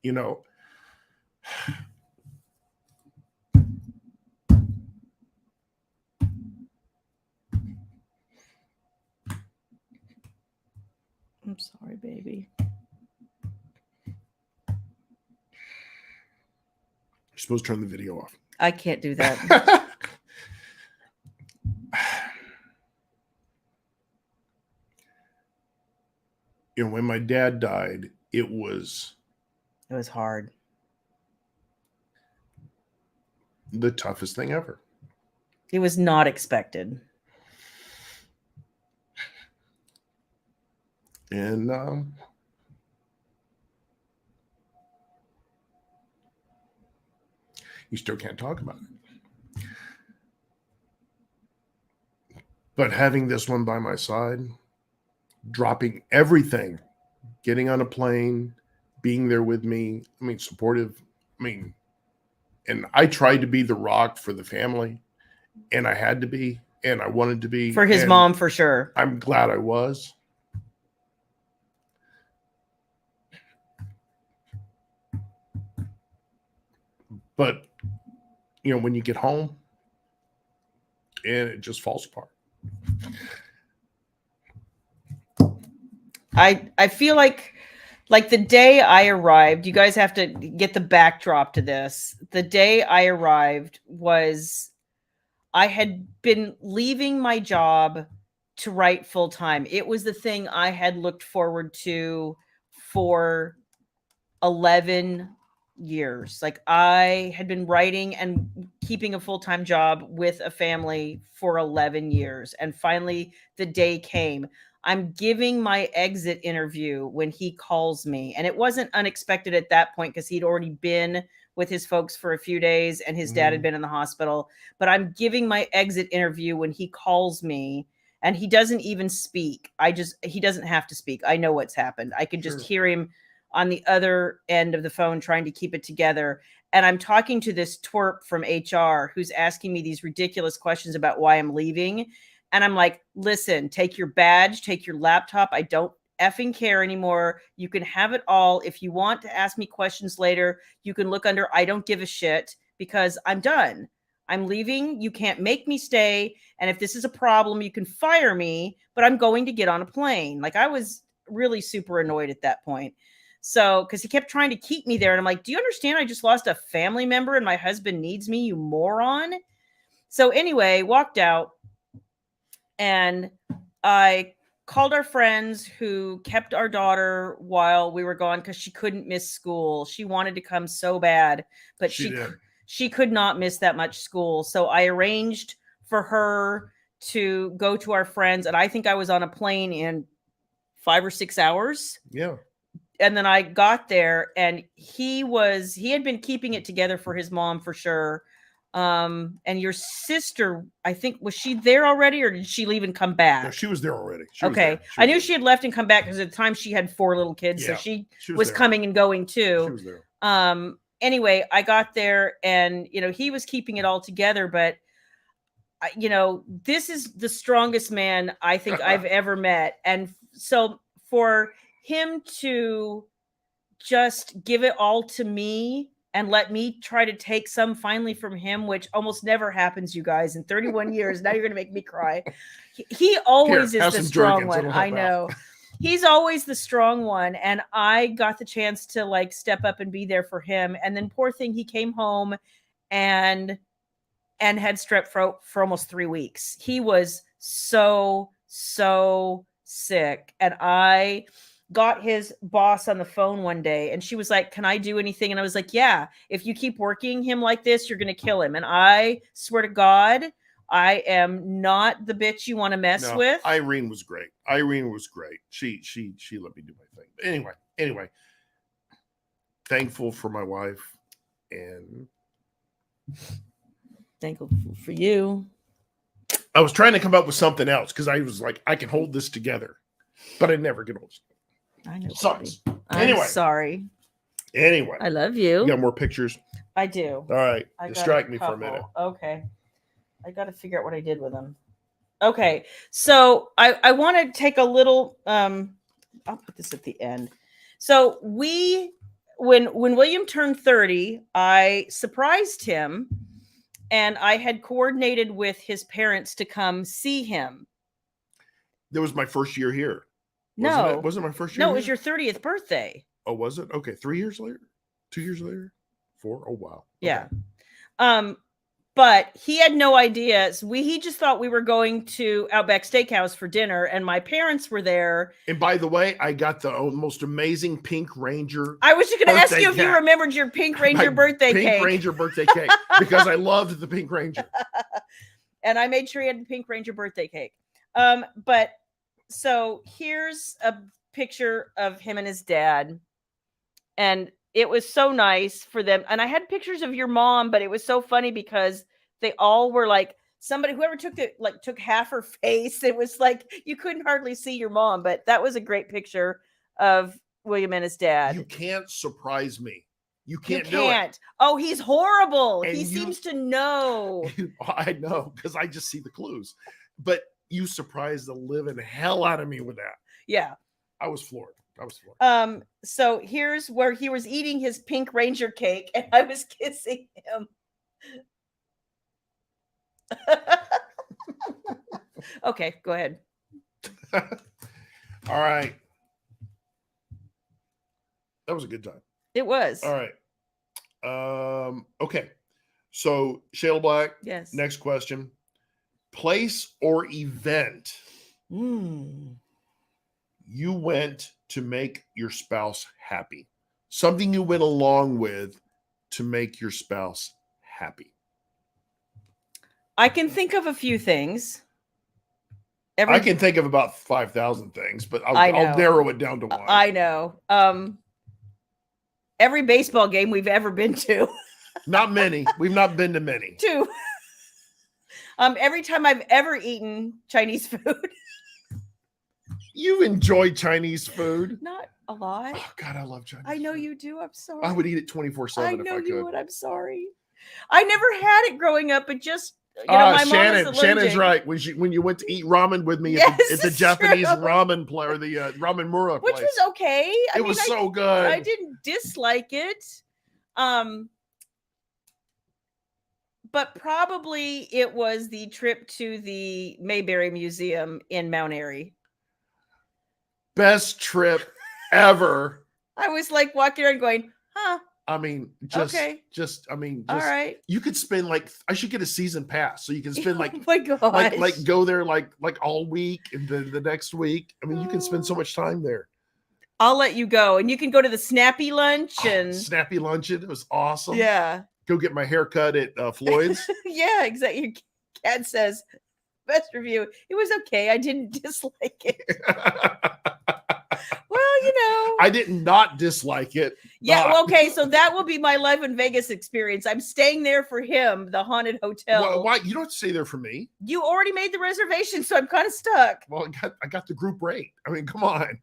B: I'm sorry, baby.
A: You're supposed to turn the video off.
B: I can't do that.
A: When my dad died, it was
B: hard.
A: The toughest thing ever.
B: It was not expected.
A: And you still can't talk about it. But having this one by my side, dropping everything, getting on a plane, being there with me, supportive, and I tried to be the rock for the family, and I had to be, and I wanted to be.
B: For his mom, for sure.
A: I'm glad I was. But, when you get home, and it just falls apart.
B: I feel like the day I arrived, you guys have to get the backdrop to this. The day I arrived was, I had been leaving my job to write full time. It was the thing I had looked forward to for 11 years. Like, I had been writing and keeping a full-time job with a family for 11 years. And finally the day came. I'm giving my exit interview when he calls me. And it wasn't unexpected at that point, because he'd already been with his folks for a few days and his dad had been in the hospital. But I'm giving my exit interview when he calls me, and he doesn't even speak. He doesn't have to speak. I know what's happened. I can just hear him on the other end of the phone trying to keep it together. And I'm talking to this twerp from HR who's asking me these ridiculous questions about why I'm leaving. And I'm like, listen, take your badge, take your laptop. I don't effing care anymore. You can have it all. If you want to ask me questions later, you can look under I don't give a shit, because I'm done. I'm leaving. You can't make me stay. And if this is a problem, you can fire me, but I'm going to get on a plane. Like, I was really super annoyed at that point. So, because he kept trying to keep me there. And I'm like, do you understand? I just lost a family member and my husband needs me, you moron. So anyway, walked out, and I called our friends who kept our daughter while we were gone, because she couldn't miss school. She wanted to come so bad, but she could not miss that much school. So I arranged for her to go to our friends. And I think I was on a plane in 5 or 6 hours.
A: Yeah.
B: And then I got there, and he had been keeping it together for his mom for sure. And your sister, I think, was she there already, or did she leave and come back?
A: No, she was there already.
B: Okay. I knew she had left and come back because at the time she had 4 little kids.
A: Yeah,
B: So she
A: was
B: was coming and going too.
A: She was there.
B: Anyway, I got there and, he was keeping it all together, but this is the strongest man I think I've ever met. And so for him to just give it all to me and let me try to take some finally from him, which almost never happens, you guys, in 31 years. Now you're going to make me cry. He always is the strong one. I know. He's always the strong one. And I got the chance to like step up and be there for him. And then poor thing, he came home and had strep throat for almost 3 weeks. He was so sick. And I got his boss on the phone one day and she was like, "Can I do anything?" And I was like, "Yeah, if you keep working him like this, you're going to kill him." And I swear to God, I am not the bitch you want to mess with.
A: Irene was great. She let me do my thing. Anyway, thankful for my wife and
B: thankful for you.
A: I was trying to come up with something else because I was like, I can hold this together, but I never get hold.
B: I know.
A: Sucks.
B: I'm sorry.
A: Anyway,
B: I love you.
A: You got more pictures?
B: I do.
A: All right. Distract me for a minute.
B: Okay. I got to figure out what I did with them. Okay. So I want to take a little, I'll put this at the end. So when William turned 30, I surprised him and I had coordinated with his parents to come see him.
A: That was my first year here. Wasn't it my first year?
B: No, it was your 30th birthday.
A: Oh, was it? Okay. 3 years later? 2 years later? 4? Oh, wow.
B: Okay. Yeah. But he had no idea. So he just thought we were going to Outback Steakhouse for dinner, and my parents were there.
A: And by the way, I got the most amazing Pink Ranger.
B: I was just going to ask you if you remembered your Pink Ranger birthday cake.
A: Pink Ranger birthday cake, because I loved the Pink Ranger.
B: And I made sure he had the Pink Ranger birthday cake. But so here's a picture of him and his dad. And it was so nice for them. And I had pictures of your mom, but it was so funny because they all were like whoever took half her face. It was like, you couldn't hardly see your mom, but that was a great picture of William and his dad.
A: You can't surprise me. You can't do it.
B: Oh, he's horrible. And he seems to know.
A: I know, because I just see the clues. But you surprised the living hell out of me with that.
B: Yeah.
A: I was floored.
B: So here's where he was eating his Pink Ranger cake and I was kissing him. Okay, go ahead.
A: All right. That was a good time.
B: It was.
A: All right. Okay. So Shayla Black.
B: Yes.
A: Next question. Place or event you went to make your spouse happy. Something you went along with to make your spouse happy.
B: I can think of a few things.
A: I can think of about 5,000 things, but I'll narrow it down to one.
B: I know. Every baseball game we've ever been to.
A: Not many. We've not been to many.
B: 2. Every time I've ever eaten Chinese food.
A: You enjoy Chinese food?
B: Not a lot.
A: Oh, God, I love Chinese
B: I know
A: food.
B: You do. I'm sorry.
A: I would eat it 24/7 if I could.
B: I know you would. I'm sorry. I never had it growing up, but just, my mom is allergic.
A: Shannon's right. When you went to eat ramen with me at the Japanese ramen place, or the ramen mura place.
B: Which was okay.
A: It was so good.
B: I didn't dislike it. But probably it was the trip to the Mayberry Museum in Mount Airy.
A: Best trip ever.
B: I was like walking around going, huh.
A: I mean,
B: all right.
A: You could spend I should get a season pass so you can spend
B: oh my God,
A: like go there like all week and the next week. I mean, you can spend so much time there.
B: I'll let you go, and you can go to the Snappy Lunch and
A: Snappy Luncheon. It was awesome.
B: Yeah.
A: Go get my hair cut at Floyd's.
B: Yeah, exactly. Your cat says, best review. It was okay. I didn't dislike it. Well,
A: I did not dislike it.
B: Yeah, well, okay, so that will be my life in Vegas experience. I'm staying there for him, the haunted hotel.
A: Why? You don't have to stay there for me.
B: You already made the reservation, so I'm kind of stuck.
A: Well, I got the group rate. I mean, come on.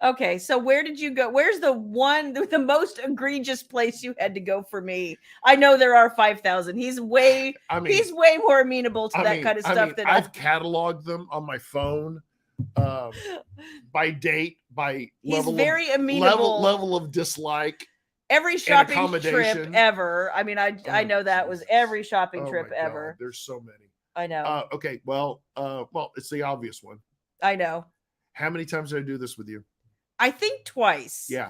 B: Okay, so where did you go? Where's the most egregious place you had to go for me? I know there are 5,000. He's way more amenable to that kind of stuff than
A: I've cataloged them on my phone, by date, by
B: he's very amenable
A: level of dislike.
B: Every shopping trip ever. I mean, I know that was every shopping trip ever.
A: There's so many.
B: I know.
A: Okay, well, it's the obvious one.
B: I know.
A: How many times did I do this with you?
B: I think twice.
A: Yeah.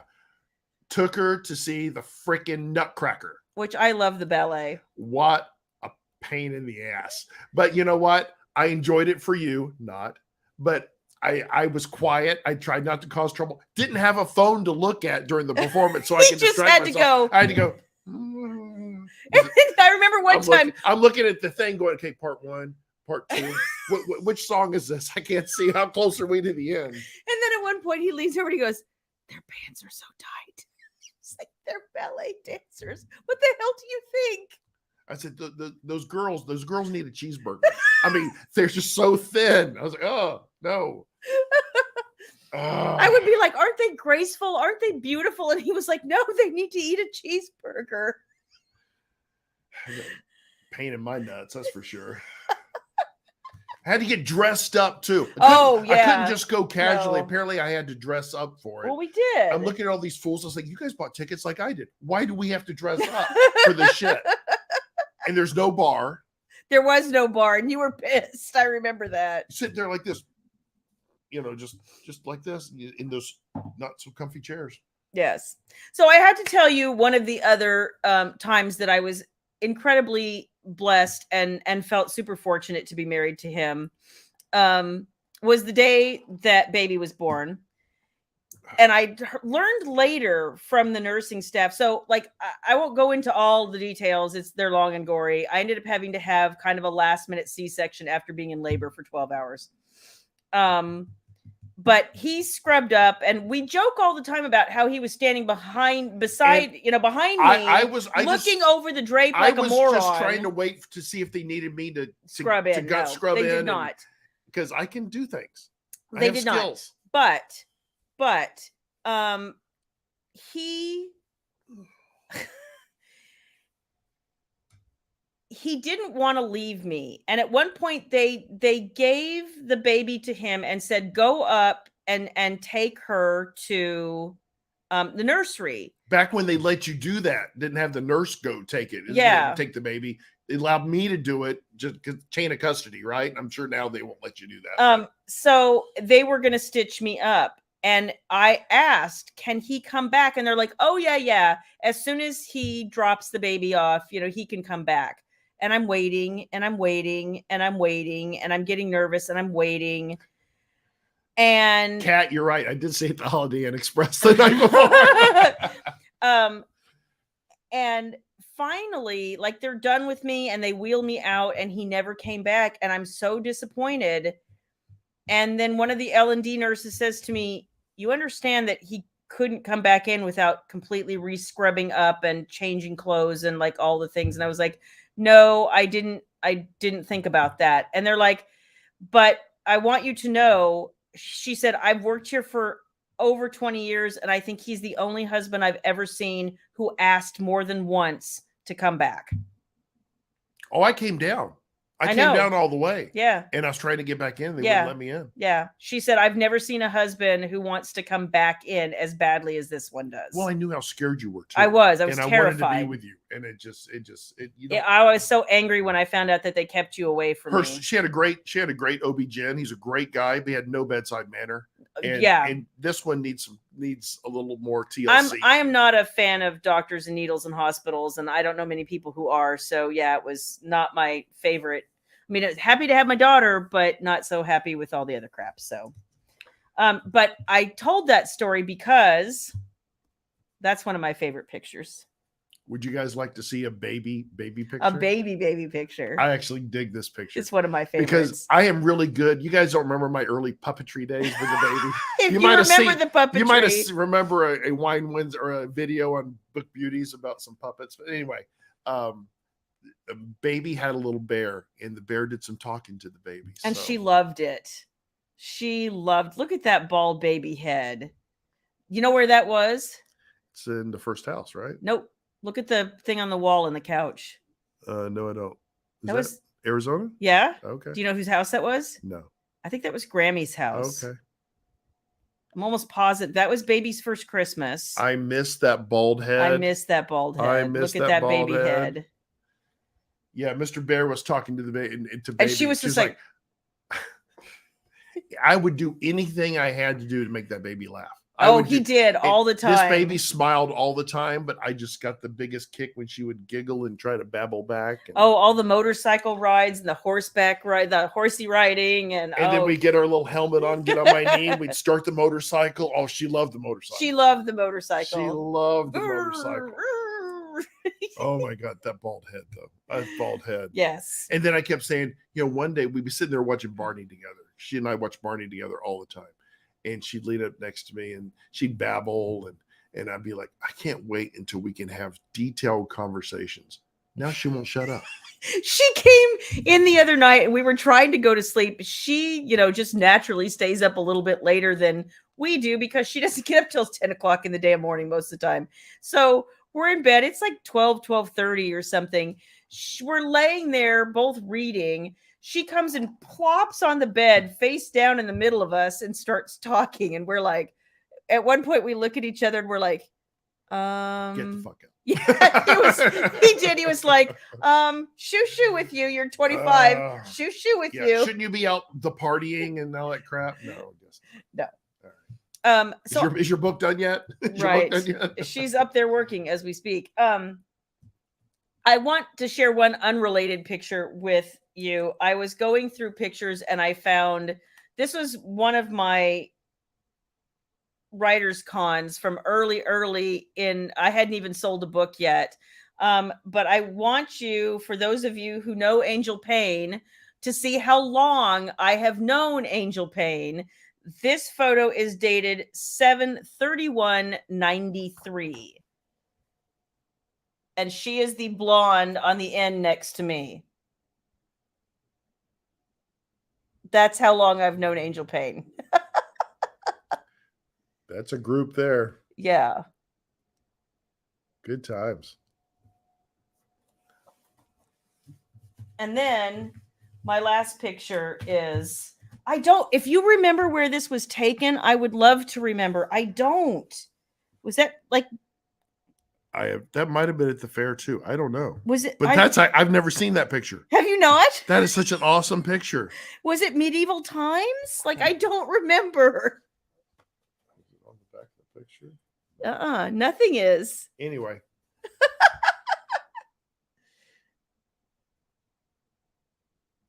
A: Took her to see the freaking Nutcracker.
B: Which I love the ballet.
A: What a pain in the ass. But you know what? I enjoyed it for you, but I was quiet. I tried not to cause trouble. Didn't have a phone to look at during the performance, so I could distract myself. I had to go.
B: I remember one time.
A: I'm looking at the thing going, okay, part 1, part 2. Which song is this? I can't see. How close are we to the end?
B: And then at one point he leans over and he goes, their pants are so tight. It's like, they're ballet dancers. What the hell do you think?
A: I said, those girls need a cheeseburger. I mean, they're just so thin. I was like, oh, no.
B: I would be like, aren't they graceful? Aren't they beautiful? And he was like, no, they need to eat a cheeseburger.
A: Pain in my nuts, that's for sure. I had to get dressed up too.
B: Oh, yeah.
A: I couldn't just go casually.
B: No.
A: Apparently, I had to dress up for it.
B: Well, we did.
A: I'm looking at all these fools. I was like, you guys bought tickets like I did. Why do we have to dress up for this shit? And there's no bar.
B: There was no bar, and you were pissed. I remember that.
A: You sit there like this, just like this in those not so comfy chairs.
B: Yes. So I had to tell you one of the other times that I was incredibly blessed and felt super fortunate to be married to him was the day that baby was born. And I learned later from the nursing staff. So like, I won't go into all the details. They're long and gory. I ended up having to have kind of a last minute C-section after being in labor for 12 hours. But he scrubbed up, and we joke all the time about how he was standing behind me,
A: I was
B: looking over the drape like a moron. I was just
A: trying to wait to see if they needed me to
B: scrub in. They did not,
A: because I can do things.
B: They did not. But he didn't want to leave me. And at one point they gave the baby to him and said, go up and take her to the nursery.
A: Back when they let you do that, didn't have the nurse go take it. Take the baby. They allowed me to do it, just chain of custody, right? I'm sure now they won't let you do that.
B: So they were going to stitch me up. And I asked, can he come back? And they're like, oh, yeah. As soon as he drops the baby off, he can come back. And I'm waiting and I'm waiting and I'm waiting and I'm getting nervous and I'm waiting. And
A: Kat, you're right. I did say at the Holiday Inn Express the night before.
B: And finally, like, they're done with me and they wheel me out and he never came back. And I'm so disappointed. And then one of the L&D nurses says to me, you understand that he couldn't come back in without completely re-scrubbing up and changing clothes and like all the things. And I was like, no, I didn't think about that. And they're like, but I want you to know, she said, I've worked here for over 20 years. And I think he's the only husband I've ever seen who asked more than once to come back.
A: Oh, I came down. I came down all the way.
B: Yeah.
A: And I was trying to get back in. They wouldn't let me in.
B: Yeah. She said, I've never seen a husband who wants to come back in as badly as this one does.
A: Well, I knew how scared you were too.
B: I was terrified.
A: I wanted to be with you. And
B: I was so angry when I found out that they kept you away from me.
A: She had a great OB-GYN. He's a great guy, but he had no bedside manner. And, and this one needs a little more TLC.
B: I am not a fan of doctors and needles in hospitals, and I don't know many people who are. So yeah, it was not my favorite. I mean, I was happy to have my daughter, but not so happy with all the other crap. So, but I told that story because that's one of my favorite pictures.
A: Would you guys like to see a baby picture?
B: A baby picture.
A: I actually dig this picture.
B: It's one of my favorites.
A: Because I am really good. You guys don't remember my early puppetry days with the baby.
B: If you remember the puppetry.
A: You might remember a Wine Wins or a video on Book Beauties about some puppets. But anyway, the baby had a little bear, and the bear did some talking to the baby.
B: And she loved it. Look at that bald baby head. You know where that was?
A: It's in the first house, right?
B: Nope. Look at the thing on the wall in the couch.
A: No, I don't.
B: That was
A: Arizona?
B: Yeah.
A: Okay.
B: Do you know whose house that was?
A: No.
B: I think that was Grammy's house.
A: Okay.
B: I'm almost positive that was baby's first Christmas.
A: I missed that bald head.
B: I missed that bald head. Look at that baby head.
A: Yeah, Mr. Bear was talking to the baby,
B: and she was just like
A: I would do anything I had to do to make that baby laugh.
B: He did all the time.
A: This baby smiled all the time, but I just got the biggest kick when she would giggle and try to babble back.
B: All the motorcycle rides and the horseback ride, the horsey riding. And
A: then we get our little helmet on, get on my knee. We'd start the motorcycle. Oh, she loved the motorcycle.
B: She loved the motorcycle.
A: She loved the motorcycle. Oh my God, that bald head though. That bald head.
B: Yes.
A: And then I kept saying, one day we'd be sitting there watching Barney together. She and I watch Barney together all the time. And she'd lean up next to me and she'd babble and I'd be like, I can't wait until we can have detailed conversations. Now she won't shut up.
B: She came in the other night and we were trying to go to sleep. She, just naturally stays up a little bit later than we do because she doesn't get up till 10 o'clock in the damn morning most of the time. So we're in bed. It's like 12:30 or something. We're laying there both reading. She comes and plops on the bed face down in the middle of us and starts talking. And we're like, at one point we look at each other and we're like,
A: get the fuck out.
B: Yeah, he did. He was like, shoo with you. You're 25. Shoo with you.
A: Shouldn't you be out the partying and all that crap? No, I guess
B: not.
A: No.
B: So
A: is your book done yet?
B: Right. She's up there working as we speak. I want to share one unrelated picture with you. I was going through pictures and I found this was one of my writer's cons from early in, I hadn't even sold a book yet. But I want you, for those of you who know Angel Payne, to see how long I have known Angel Payne. This photo is dated 7/31/93. And she is the blonde on the end next to me. That's how long I've known Angel Payne.
A: That's a group there.
B: Yeah.
A: Good times.
B: And then my last picture is, if you remember where this was taken, I would love to remember. I don't. Was that like,
A: that might have been at the fair too. I don't know.
B: Was it?
A: But I've never seen that picture.
B: Have you not?
A: That is such an awesome picture.
B: Was it medieval times? Like, I don't remember.
A: On the back of the picture?
B: Nothing is.
A: Anyway.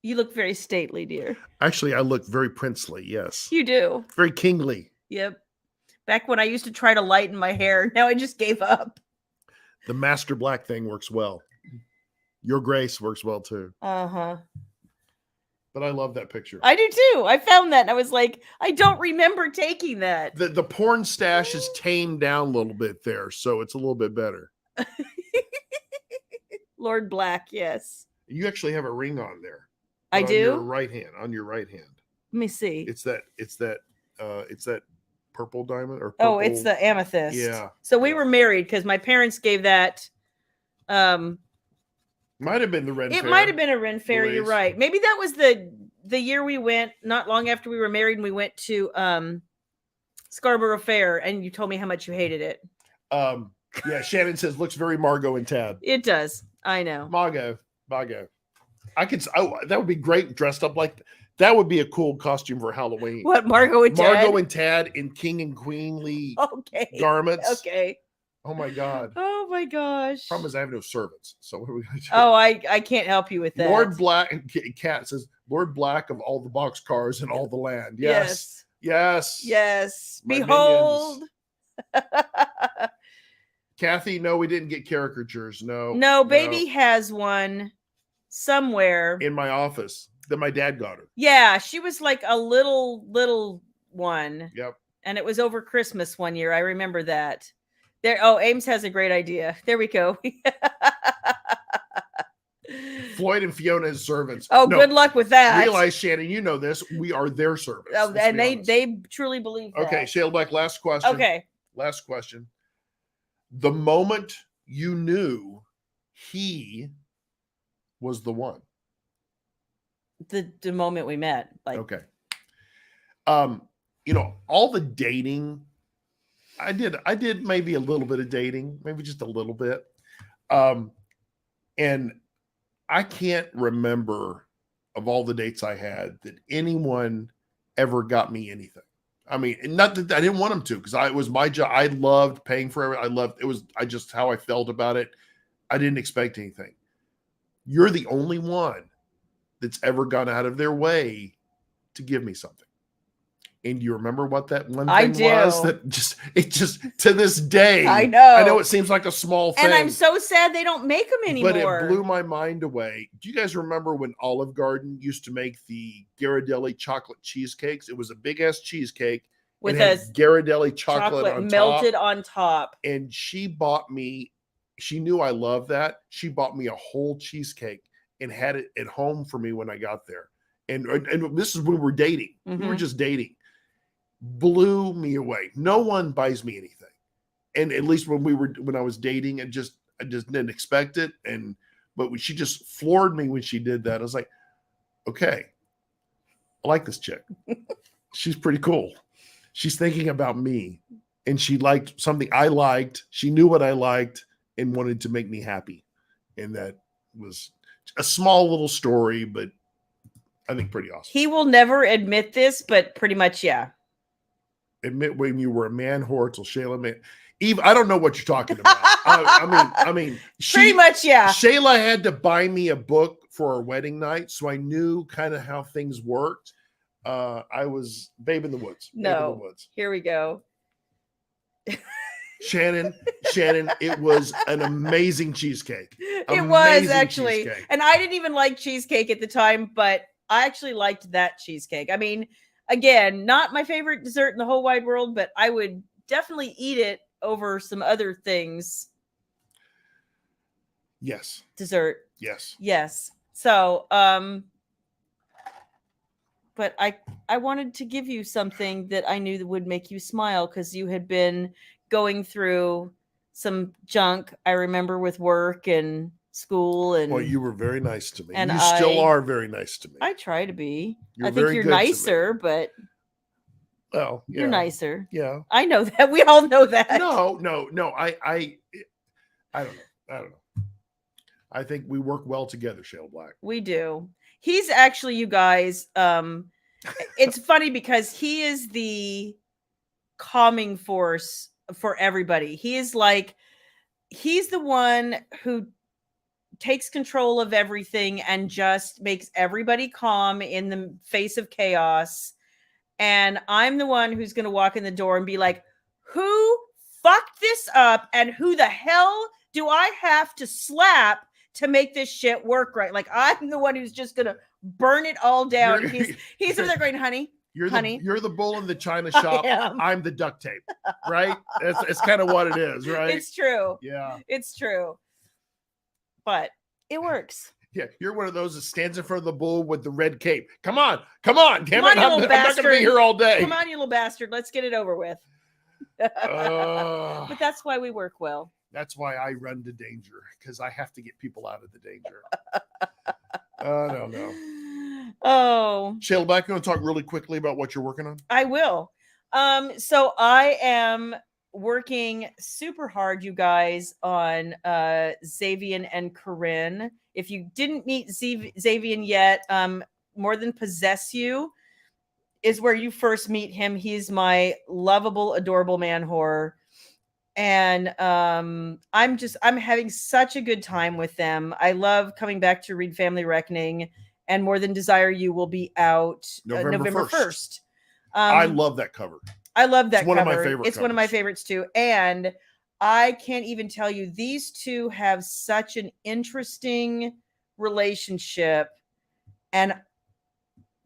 B: You look very stately, dear.
A: Actually, I look very princely. Yes.
B: You do.
A: Very kingly.
B: Yep. Back when I used to try to lighten my hair, now I just gave up.
A: The master black thing works well. Your grace works well too.
B: Uh-huh.
A: But I love that picture.
B: I do too. I found that and I was like, I don't remember taking that.
A: The porn stash is tamed down a little bit there, so it's a little bit better.
B: Lord Black, yes.
A: You actually have a ring on there.
B: I do?
A: On your right hand.
B: Let me see.
A: It's that purple diamond or purple.
B: Oh, it's the amethyst.
A: Yeah.
B: So we were married because my parents gave that.
A: Might have been the Ren Fair.
B: It might have been a Ren Fair. You're right. Maybe that was the year we went, not long after we were married, and we went to Scarborough Fair, and you told me how much you hated it.
A: Yeah, Shannon says looks very Margot and Tad.
B: It does. I know.
A: Margot. That would be great dressed up like that would be a cool costume for Halloween.
B: What, Margot and Tad?
A: Margot and Tad in king and queenly garments.
B: Okay.
A: Oh my God.
B: Oh my gosh.
A: Problem is I have no servants. So what are we gonna do?
B: Oh, I can't help you with that.
A: Lord Black, Cat says, Lord Black of all the boxcars and all the land. Yes.
B: Behold.
A: Kathy, no, we didn't get caricatures.
B: No, baby has one somewhere
A: in my office that my dad got her.
B: Yeah, she was like a little one.
A: Yep.
B: And it was over Christmas one year. I remember that. Ames has a great idea. There we go.
A: Floyd and Fiona as servants.
B: Oh, no, good luck with that.
A: Realize, Shannon, you know this. We are their servants.
B: Oh, and they truly believe that.
A: Okay, Shayla Black, last question.
B: Okay.
A: Last question. The moment you knew he was the one.
B: The moment we met. Like,
A: okay. All the dating, I did maybe a little bit of dating, maybe just a little bit. And I can't remember of all the dates I had that anyone ever got me anything. I mean, not that I didn't want them to, because it was my job. I loved paying for it. I just how I felt about it. I didn't expect anything. You're the only one that's ever gone out of their way to give me something. And do you remember what that one thing was? That just to this day, I know it seems like a small thing.
B: And I'm so sad they don't make them anymore.
A: But it blew my mind away. Do you guys remember when Olive Garden used to make the Ghirardelli chocolate cheesecakes? It was a big ass cheesecake
B: with a
A: Ghirardelli chocolate on
B: melted
A: top.
B: On top.
A: And she bought me, she knew I loved that. She bought me a whole cheesecake and had it at home for me when I got there. And this is when we were dating. Mm-hmm. We were just dating. Blew me away. No one buys me anything. And at least when I was dating, I just didn't expect it. But when she just floored me when she did that, I was like, okay, I like this chick. She's pretty cool. She's thinking about me. And she liked something I liked. She knew what I liked and wanted to make me happy. And that was a small little story, but I think pretty awesome.
B: He will never admit this, but pretty much, yeah.
A: Admit when you were a man whore till Shayla met Eve. I don't know what you're talking about. I mean,
B: pretty much, yeah.
A: Shayla had to buy me a book for our wedding night, so I knew kind of how things worked. I was Babe in the Woods.
B: No, here we go.
A: Shannon, it was an amazing cheesecake.
B: It was actually, and I didn't even like cheesecake at the time, but I actually liked that cheesecake. I mean, again, not my favorite dessert in the whole wide world, but I would definitely eat it over some other things.
A: Yes.
B: Dessert.
A: Yes.
B: Yes. So, but I wanted to give you something that I knew that would make you smile, because you had been going through some junk, I remember, with work and school. And
A: well, you were very nice to me. And you still are very nice to me.
B: I try to be. I think you're nicer, but
A: well, yeah.
B: You're nicer.
A: Yeah.
B: I know that. We all know that.
A: No. I don't know. I think we work well together, Shayla Black.
B: We do. He's actually, you guys, it's funny because he is the calming force for everybody. He's the one who takes control of everything and just makes everybody calm in the face of chaos. And I'm the one who's going to walk in the door and be like, who fucked this up? And who the hell do I have to slap to make this shit work right? Like, I'm the one who's just going to burn it all down. He's over there going, honey.
A: You're the bull in the china shop. I'm the duct tape, right? It's kind of what it is, right?
B: It's true.
A: Yeah.
B: It's true. But it works.
A: Yeah, you're one of those that stands in front of the bull with the red cape. Come on. Damn it. I'm not going to be here all day.
B: Come on, you little bastard. Let's get it over with. But that's why we work well.
A: That's why I run to danger, because I have to get people out of the danger. I don't know.
B: Oh.
A: Shayla Black, you want to talk really quickly about what you're working on?
B: I will. So I am working super hard, you guys, on Xavian and Corinne. If you didn't meet Xavian yet, More Than Possess You is where you first meet him. He's my lovable, adorable man whore. And I'm having such a good time with them. I love coming back to read Family Reckoning, and More Than Desire You will be out November 1st.
A: I love that cover.
B: I love that
A: cover.
B: One of my favorites too. And I can't even tell you. These two have such an interesting relationship, and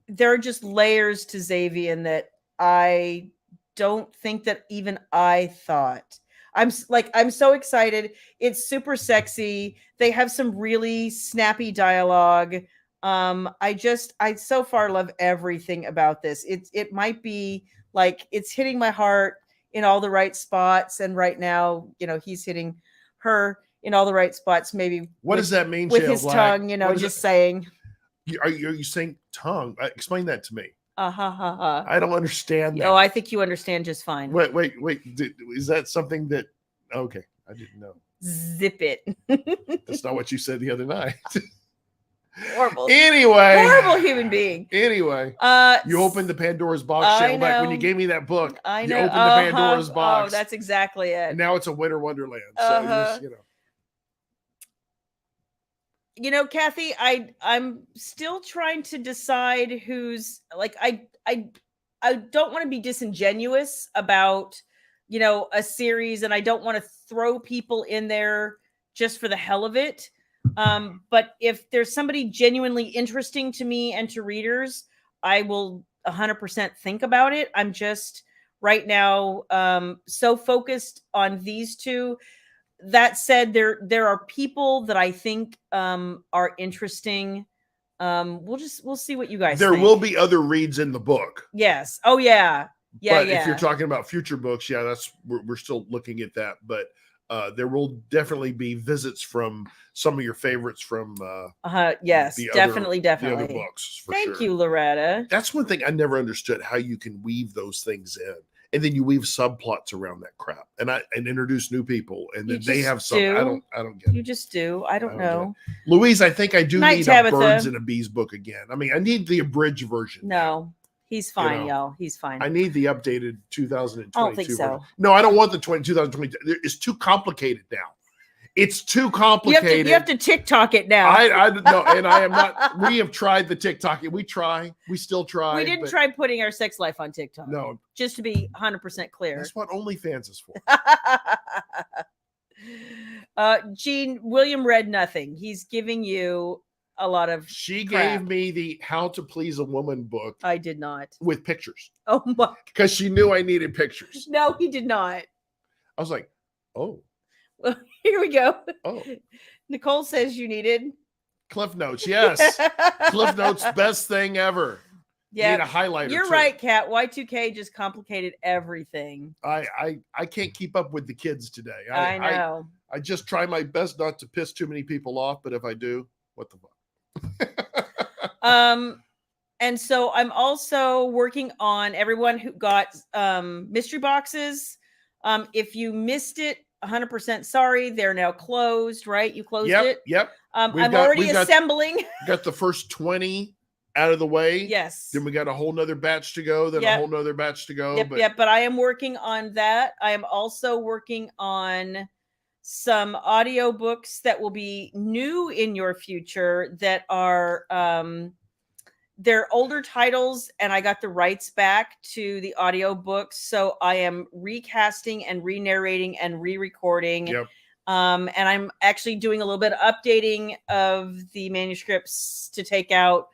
B: there are just layers to Xavier that I don't think that even I thought. I'm so excited. It's super sexy. They have some really snappy dialogue. I so far love everything about this. It might be like it's hitting my heart in all the right spots, and right now, he's hitting her in all the right spots. Maybe
A: what does that mean?
B: with
A: Shayla
B: his
A: Black?
B: tongue? Just saying.
A: Are you saying tongue? Explain that to me.
B: Ha.
A: I don't understand that.
B: Oh, I think you understand just fine.
A: Wait. Is that something that? Okay, I didn't know.
B: Zip it.
A: That's not what you said the other night.
B: Horrible.
A: Anyway,
B: horrible human being.
A: Anyway, you opened the Pandora's box. Shayla, like when you gave me that book,
B: I know.
A: You opened the Pandora's box.
B: Oh, that's exactly it.
A: And now it's a winter wonderland. So
B: Kathy, I'm still trying to decide who's like I don't want to be disingenuous about a series, and I don't want to throw people in there just for the hell of it. But if there's somebody genuinely interesting to me and to readers, I will 100% think about it. I'm just right now so focused on these two. That said, there are people that I think are interesting. We'll see what you guys think.
A: There will be other reads in the book.
B: Yes. Oh yeah.
A: But if you're talking about future books, we're still looking at that. But there will definitely be visits from some of your favorites from
B: yes, definitely
A: the other books.
B: Thank you, Loretta.
A: That's one thing I never understood, how you can weave those things in. And then you weave subplots around that crap, and introduce new people, and then they have some. I don't get it.
B: You just do. I don't know.
A: Louise, I think I do need
B: Tabitha.
A: a Birds and a Bees book again. I mean, I need the abridged version.
B: No, he's fine, y'all. He's fine.
A: I need the updated 2022.
B: I don't think so.
A: Version. No, I don't want the 2022. It's too complicated now. It's too complicated.
B: You have to TikTok it now.
A: I no, and I am not. We have tried the TikTok. We still try.
B: We didn't try putting our sex life on TikTok.
A: No,
B: just to be 100% clear.
A: That's what OnlyFans is for.
B: Gene, William read nothing. He's giving you a lot of.
A: She gave me the How to Please a Woman book.
B: I did not.
A: With pictures.
B: Oh my!
A: Because she knew I needed pictures.
B: No, he did not.
A: I was like, oh.
B: Well, here we go.
A: Oh.
B: Nicole says you needed
A: Cliff Notes. Yes. Cliff Notes, best thing ever. Yeah. Need a highlighter.
B: You're right, Kat. Y2K just complicated everything.
A: I can't keep up with the kids today.
B: I know.
A: I just try my best not to piss too many people off, but if I do, what the fuck?
B: And so I'm also working on everyone who got mystery boxes. If you missed it, 100% sorry. They're now closed, right? You closed it?
A: Yep.
B: I'm already assembling.
A: Got the first 20 out of the way.
B: Yes.
A: Then we got a whole nother batch to go. Then a whole nother batch to go.
B: Yep. But I am working on that. I am also working on some audiobooks that will be new in your future that are they're older titles, and I got the rights back to the audiobooks. So I am recasting and re-narrating and re-recording.
A: Yep.
B: And I'm actually doing a little bit of updating of the manuscripts to take out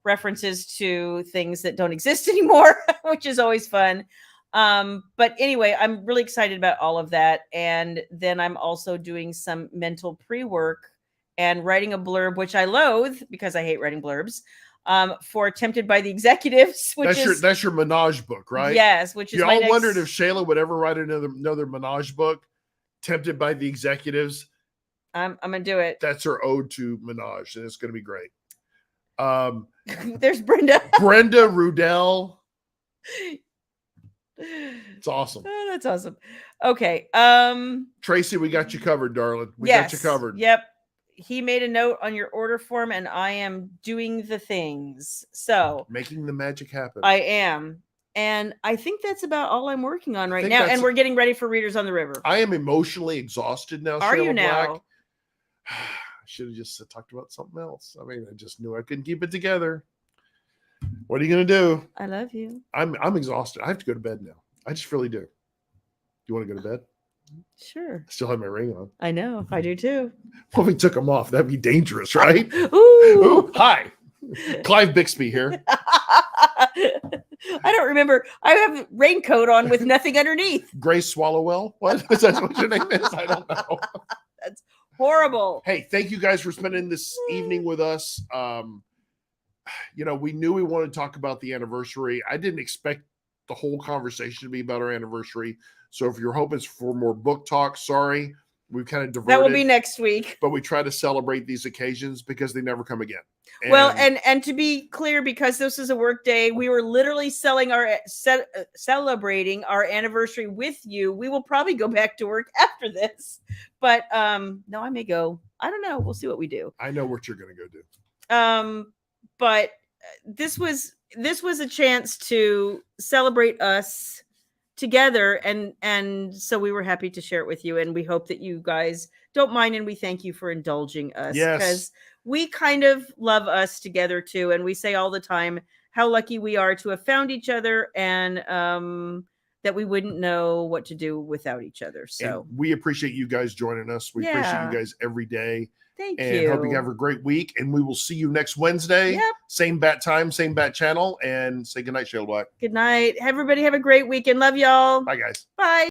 B: references to things that don't exist anymore, which is always fun. But anyway, I'm really excited about all of that. And then I'm also doing some mental pre-work and writing a blurb, which I loathe because I hate writing blurbs. For Tempted by the Executives, which
A: that's your Menage book, right?
B: Yes, which is
A: y'all wondered if Shayla would ever write another Menage book, Tempted by the Executives.
B: I'm gonna do it.
A: That's her ode to Menage, and it's gonna be great.
B: There's Brenda.
A: Brenda Rudell. It's awesome.
B: Oh, that's awesome. Okay.
A: Tracy, we got you covered, darling. We got you covered.
B: Yep. He made a note on your order form, and I am doing the things. So
A: making the magic happen.
B: I am. And I think that's about all I'm working on right now. And we're getting ready for Readers on the River.
A: I am emotionally exhausted now.
B: Are
A: Shayla
B: you now?
A: Black. I should have just talked about something else. I mean, I just knew I couldn't keep it together. What are you going to do?
B: I love you.
A: I'm exhausted. I have to go to bed now. I just really do. You want to go to bed?
B: Sure.
A: I still have my ring on.
B: I know. I do too.
A: Well, if we took them off, that'd be dangerous, right?
B: Ooh.
A: Ooh, hi. Clive Bixby here.
B: I don't remember. I have a raincoat on with nothing underneath.
A: Grace Swallowwell. What? Is that what your name is? I don't know.
B: That's horrible.
A: Hey, thank you guys for spending this evening with us. We knew we wanted to talk about the anniversary. I didn't expect the whole conversation to be about our anniversary. So if you're hoping for more book talk, sorry. We've kind of diverted.
B: That will be next week.
A: But we try to celebrate these occasions because they never come again.
B: And to be clear, because this is a work day, we were literally celebrating our anniversary with you. We will probably go back to work after this. But no, I may go. I don't know. We'll see what we do.
A: I know what you're going to go do.
B: But this was a chance to celebrate us together, and so we were happy to share it with you, and we hope that you guys don't mind, and we thank you for indulging us, because we kind of love us together too, and we say all the time how lucky we are to have found each other, and that we wouldn't know what to do without each other. So
A: and we appreciate you guys joining us. We appreciate you guys every day.
B: Thank
A: you. And hope you have a great week. And we will see you next Wednesday.
B: Yep.
A: Same bat time, same bat channel. And say goodnight, Shayla Black.
B: Good night. Everybody have a great weekend. Love y'all.
A: Bye, guys.
B: Bye.